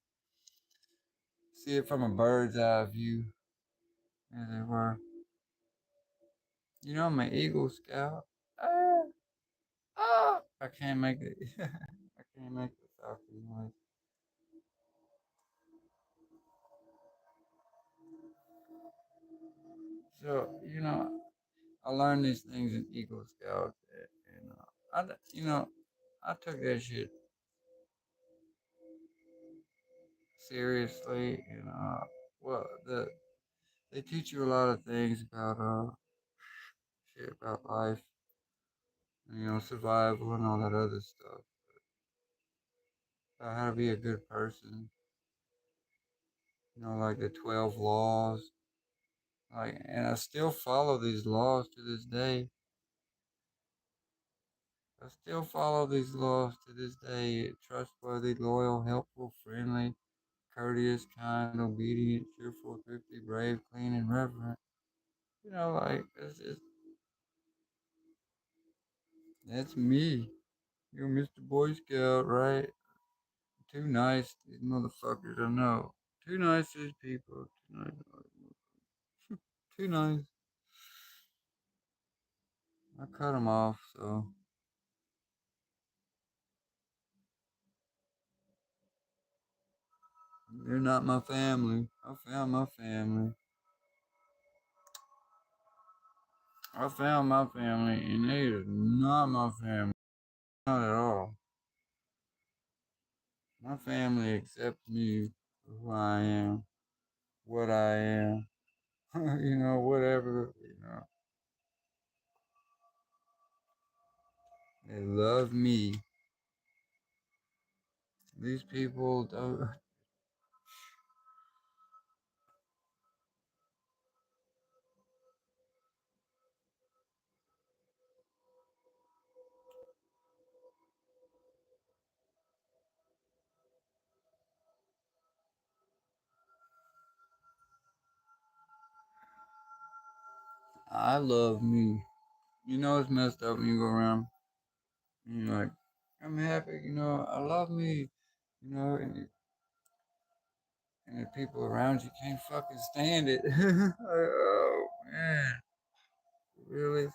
See it from a bird's eye view, as it were. I'm an Eagle Scout. Ah, I can't make it. I can't make the falcon noise. So, I learned these things in Eagle Scout, and I took that shit seriously, and well, they teach you a lot of things about shit about life, and, survival and all that other stuff. About how to be a good person, like the 12 laws, like, and I still follow these laws to this day. I still follow these laws to this day. Trustworthy, loyal, helpful, friendly, courteous, kind, obedient, cheerful, thrifty, brave, clean, and reverent. Like, that's me. You're Mr. Boy Scout, right? Too nice, these motherfuckers, I know. Too nice, these people. Too nice. Too nice. I cut them off, so they're not my family. I found my family. I found my family, and they are not my family. Not at all. My family accepts me for who I am, what I am, whatever, They love me. These people don't. I love me. It's messed up when you go around and you're like, I'm happy, I love me, and the people around you can't fucking stand it. Like, oh man, really?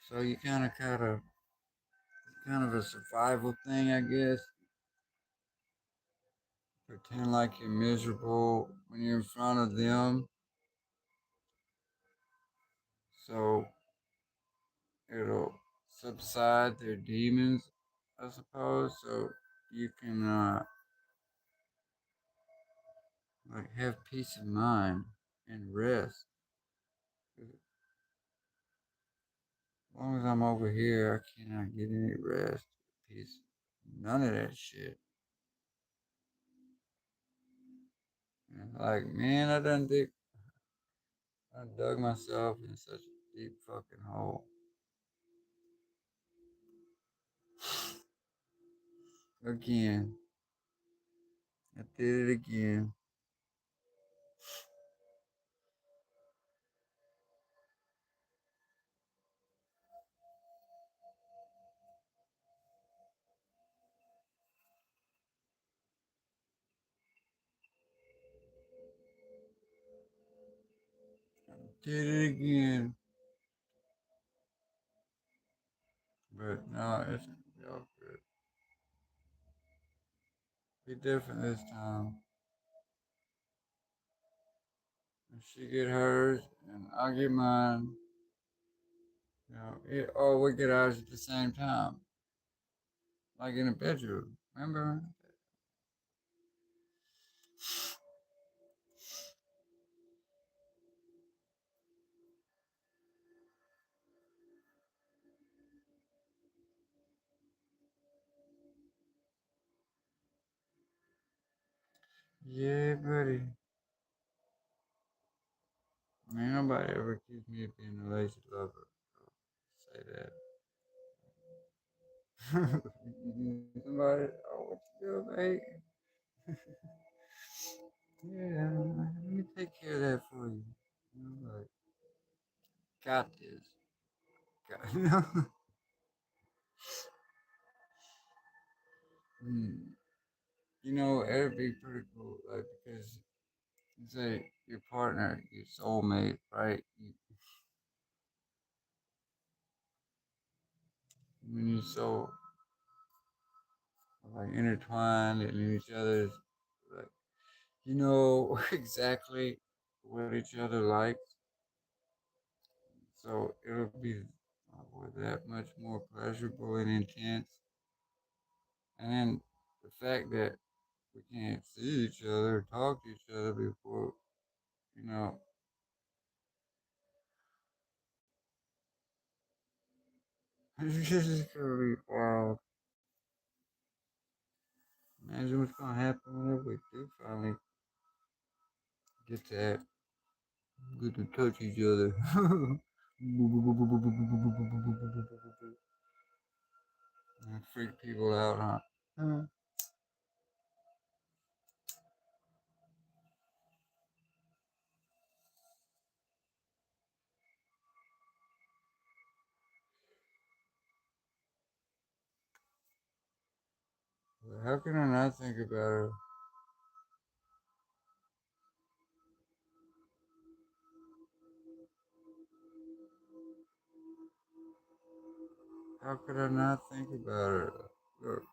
So you kind of a survival thing, I guess. Pretend like you're miserable when you're in front of them, so it'll subside their demons, I suppose. So you can like have peace of mind and rest. As long as I'm over here, I cannot get any rest, peace, none of that shit. And like, man, I dug myself in such a deep fucking hole. Again, I did it again. Did it again. But no, it's gonna be all good. Be different this time. If she get hers and I get mine, or we get ours at the same time, like in a bedroom. Remember? Yeah, buddy. Man, nobody ever accused me of being a lazy lover. Say that. Somebody, oh, what you do, mate? Yeah, let me take care of that for you. Like, got this. Got, Hmm. It'd be pretty cool, like, because you say your partner, your soulmate, right? When you're so like intertwined and in each other's, like, you know exactly what each other likes, so it'll be that much more pleasurable and intense. And then the fact that we can't see each other or talk to each other before, you know, it's just gonna be wild. Imagine what's gonna happen whenever we do finally get that, get to touch each other. And freak people out, huh? How can I not think about her? How could I not think about her? Look,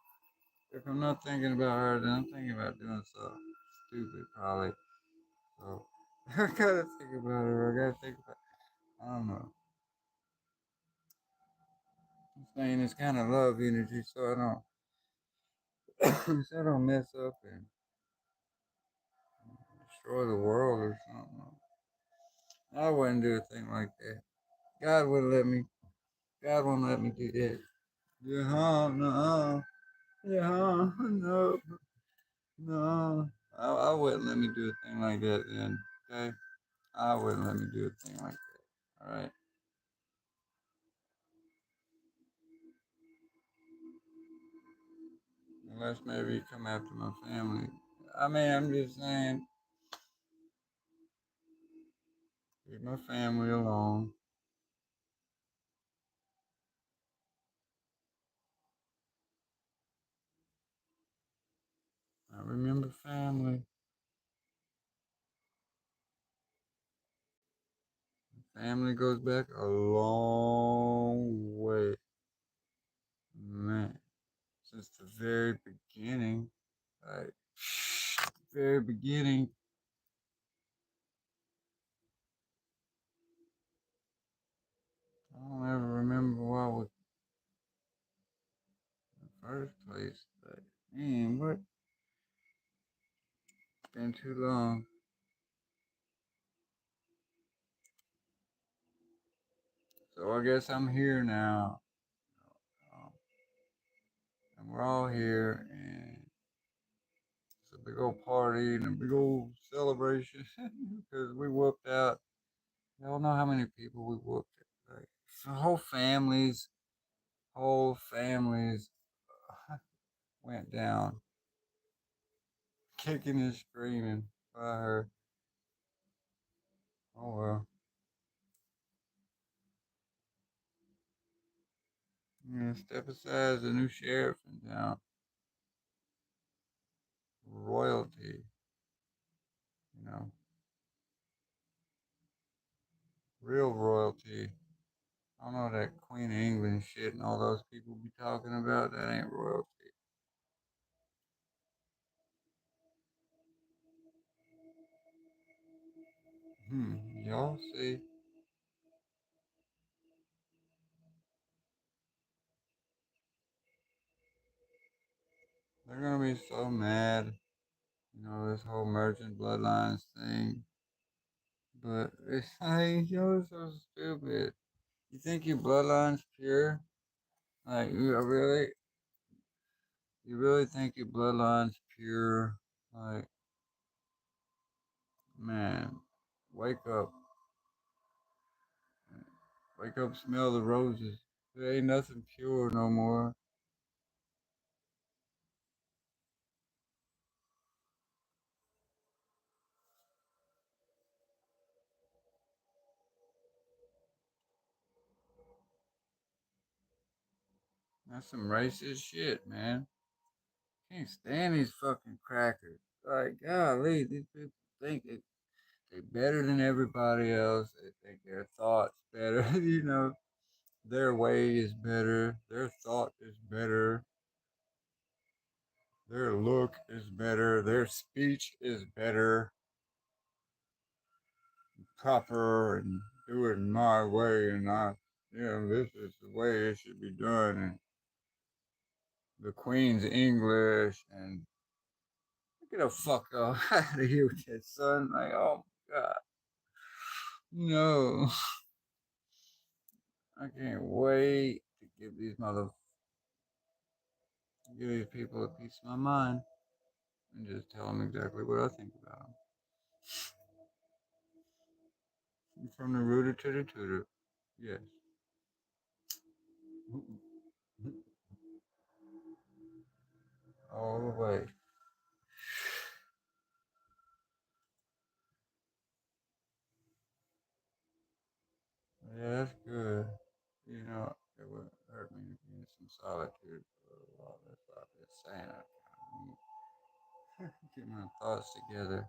if I'm not thinking about her, then I'm thinking about doing something stupid, probably. So I gotta think about her. I gotta think about. I don't know. I'm saying it's kind of love energy, so so I don't mess up and destroy the world or something. I wouldn't do a thing like that. God wouldn't let me. God won't let me do that. Yeah, huh? No. Yeah, huh? No. No. I wouldn't let me do a thing like that then. Okay? I wouldn't let me do a thing like that. Alright? Unless maybe you come after my family. I mean, I'm just saying, leave my family alone. I remember family. Family goes back a long way. Man. Since the very beginning. Like, very beginning. I don't ever remember why was in the first place. But, man, what? It's been too long. So I guess I'm here now. Um, and we're all here. And it's a big old party and a big old celebration because we whooped out. You don't know how many people we whooped. Like, so whole families went down, kicking and screaming by her. Oh well. Yeah, step aside as a new sheriff in town. Royalty, you know. Real royalty. I don't know that Queen of England shit and all those people be talking about. That ain't royalty. Y'all see, they're gonna be so mad. This whole merchant bloodlines thing. But it's like, it's so stupid. You think your bloodline's pure? Like, you really think your bloodline's pure? Like, man, wake up, wake up, smell the roses. There ain't nothing pure no more. That's some racist shit, man. Can't stand these fucking crackers. Like, golly, these people think they better than everybody else. They think their thoughts better. Their way is better. Their thought is better. Their look is better. Their speech is better. Proper and do it in my way. And this is the way it should be done. And the Queen's English. And get the fuck out of here with that, son. Like, oh my God. No. I can't wait to give these people a piece of my mind and just tell them exactly what I think about them. From the rooter to the tutor. Yes. All the way. Yeah, that's good. It would hurt me to be in some solitude for a little while. That's what I've been saying. I kind of get my thoughts together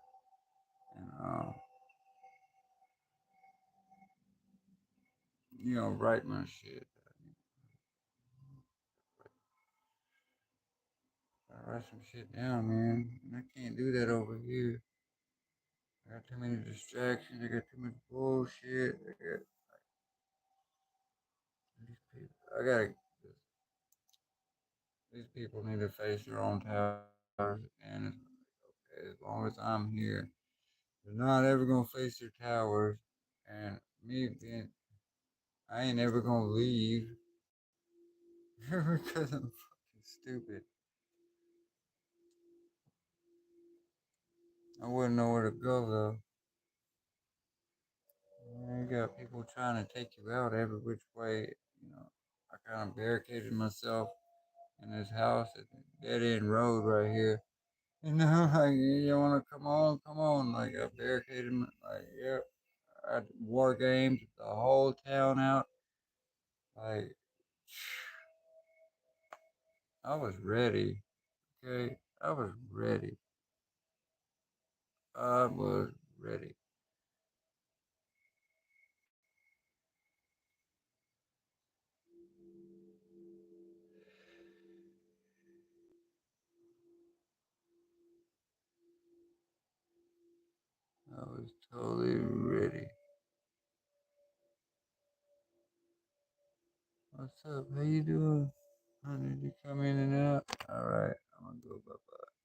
and, write my shit. I write some shit down, man. And I can't do that over here. I got too many distractions. I got too much bullshit. I got these people. These people need to face their own towers, and as long as I'm here, they're not ever gonna face their towers. And I ain't ever gonna leave because I'm fucking stupid. I wouldn't know where to go though. You got people trying to take you out every which way. You know, I kind of barricaded myself in this house at the dead end road right here. Like, you want to come on, come on. Like, I barricaded, like, yep. I war games the whole town out. Like, I was ready. Okay, I was ready. I was ready. I was totally ready. What's up? How you doing? Honey, did you come in and out? All right, I'm gonna go. Bye bye.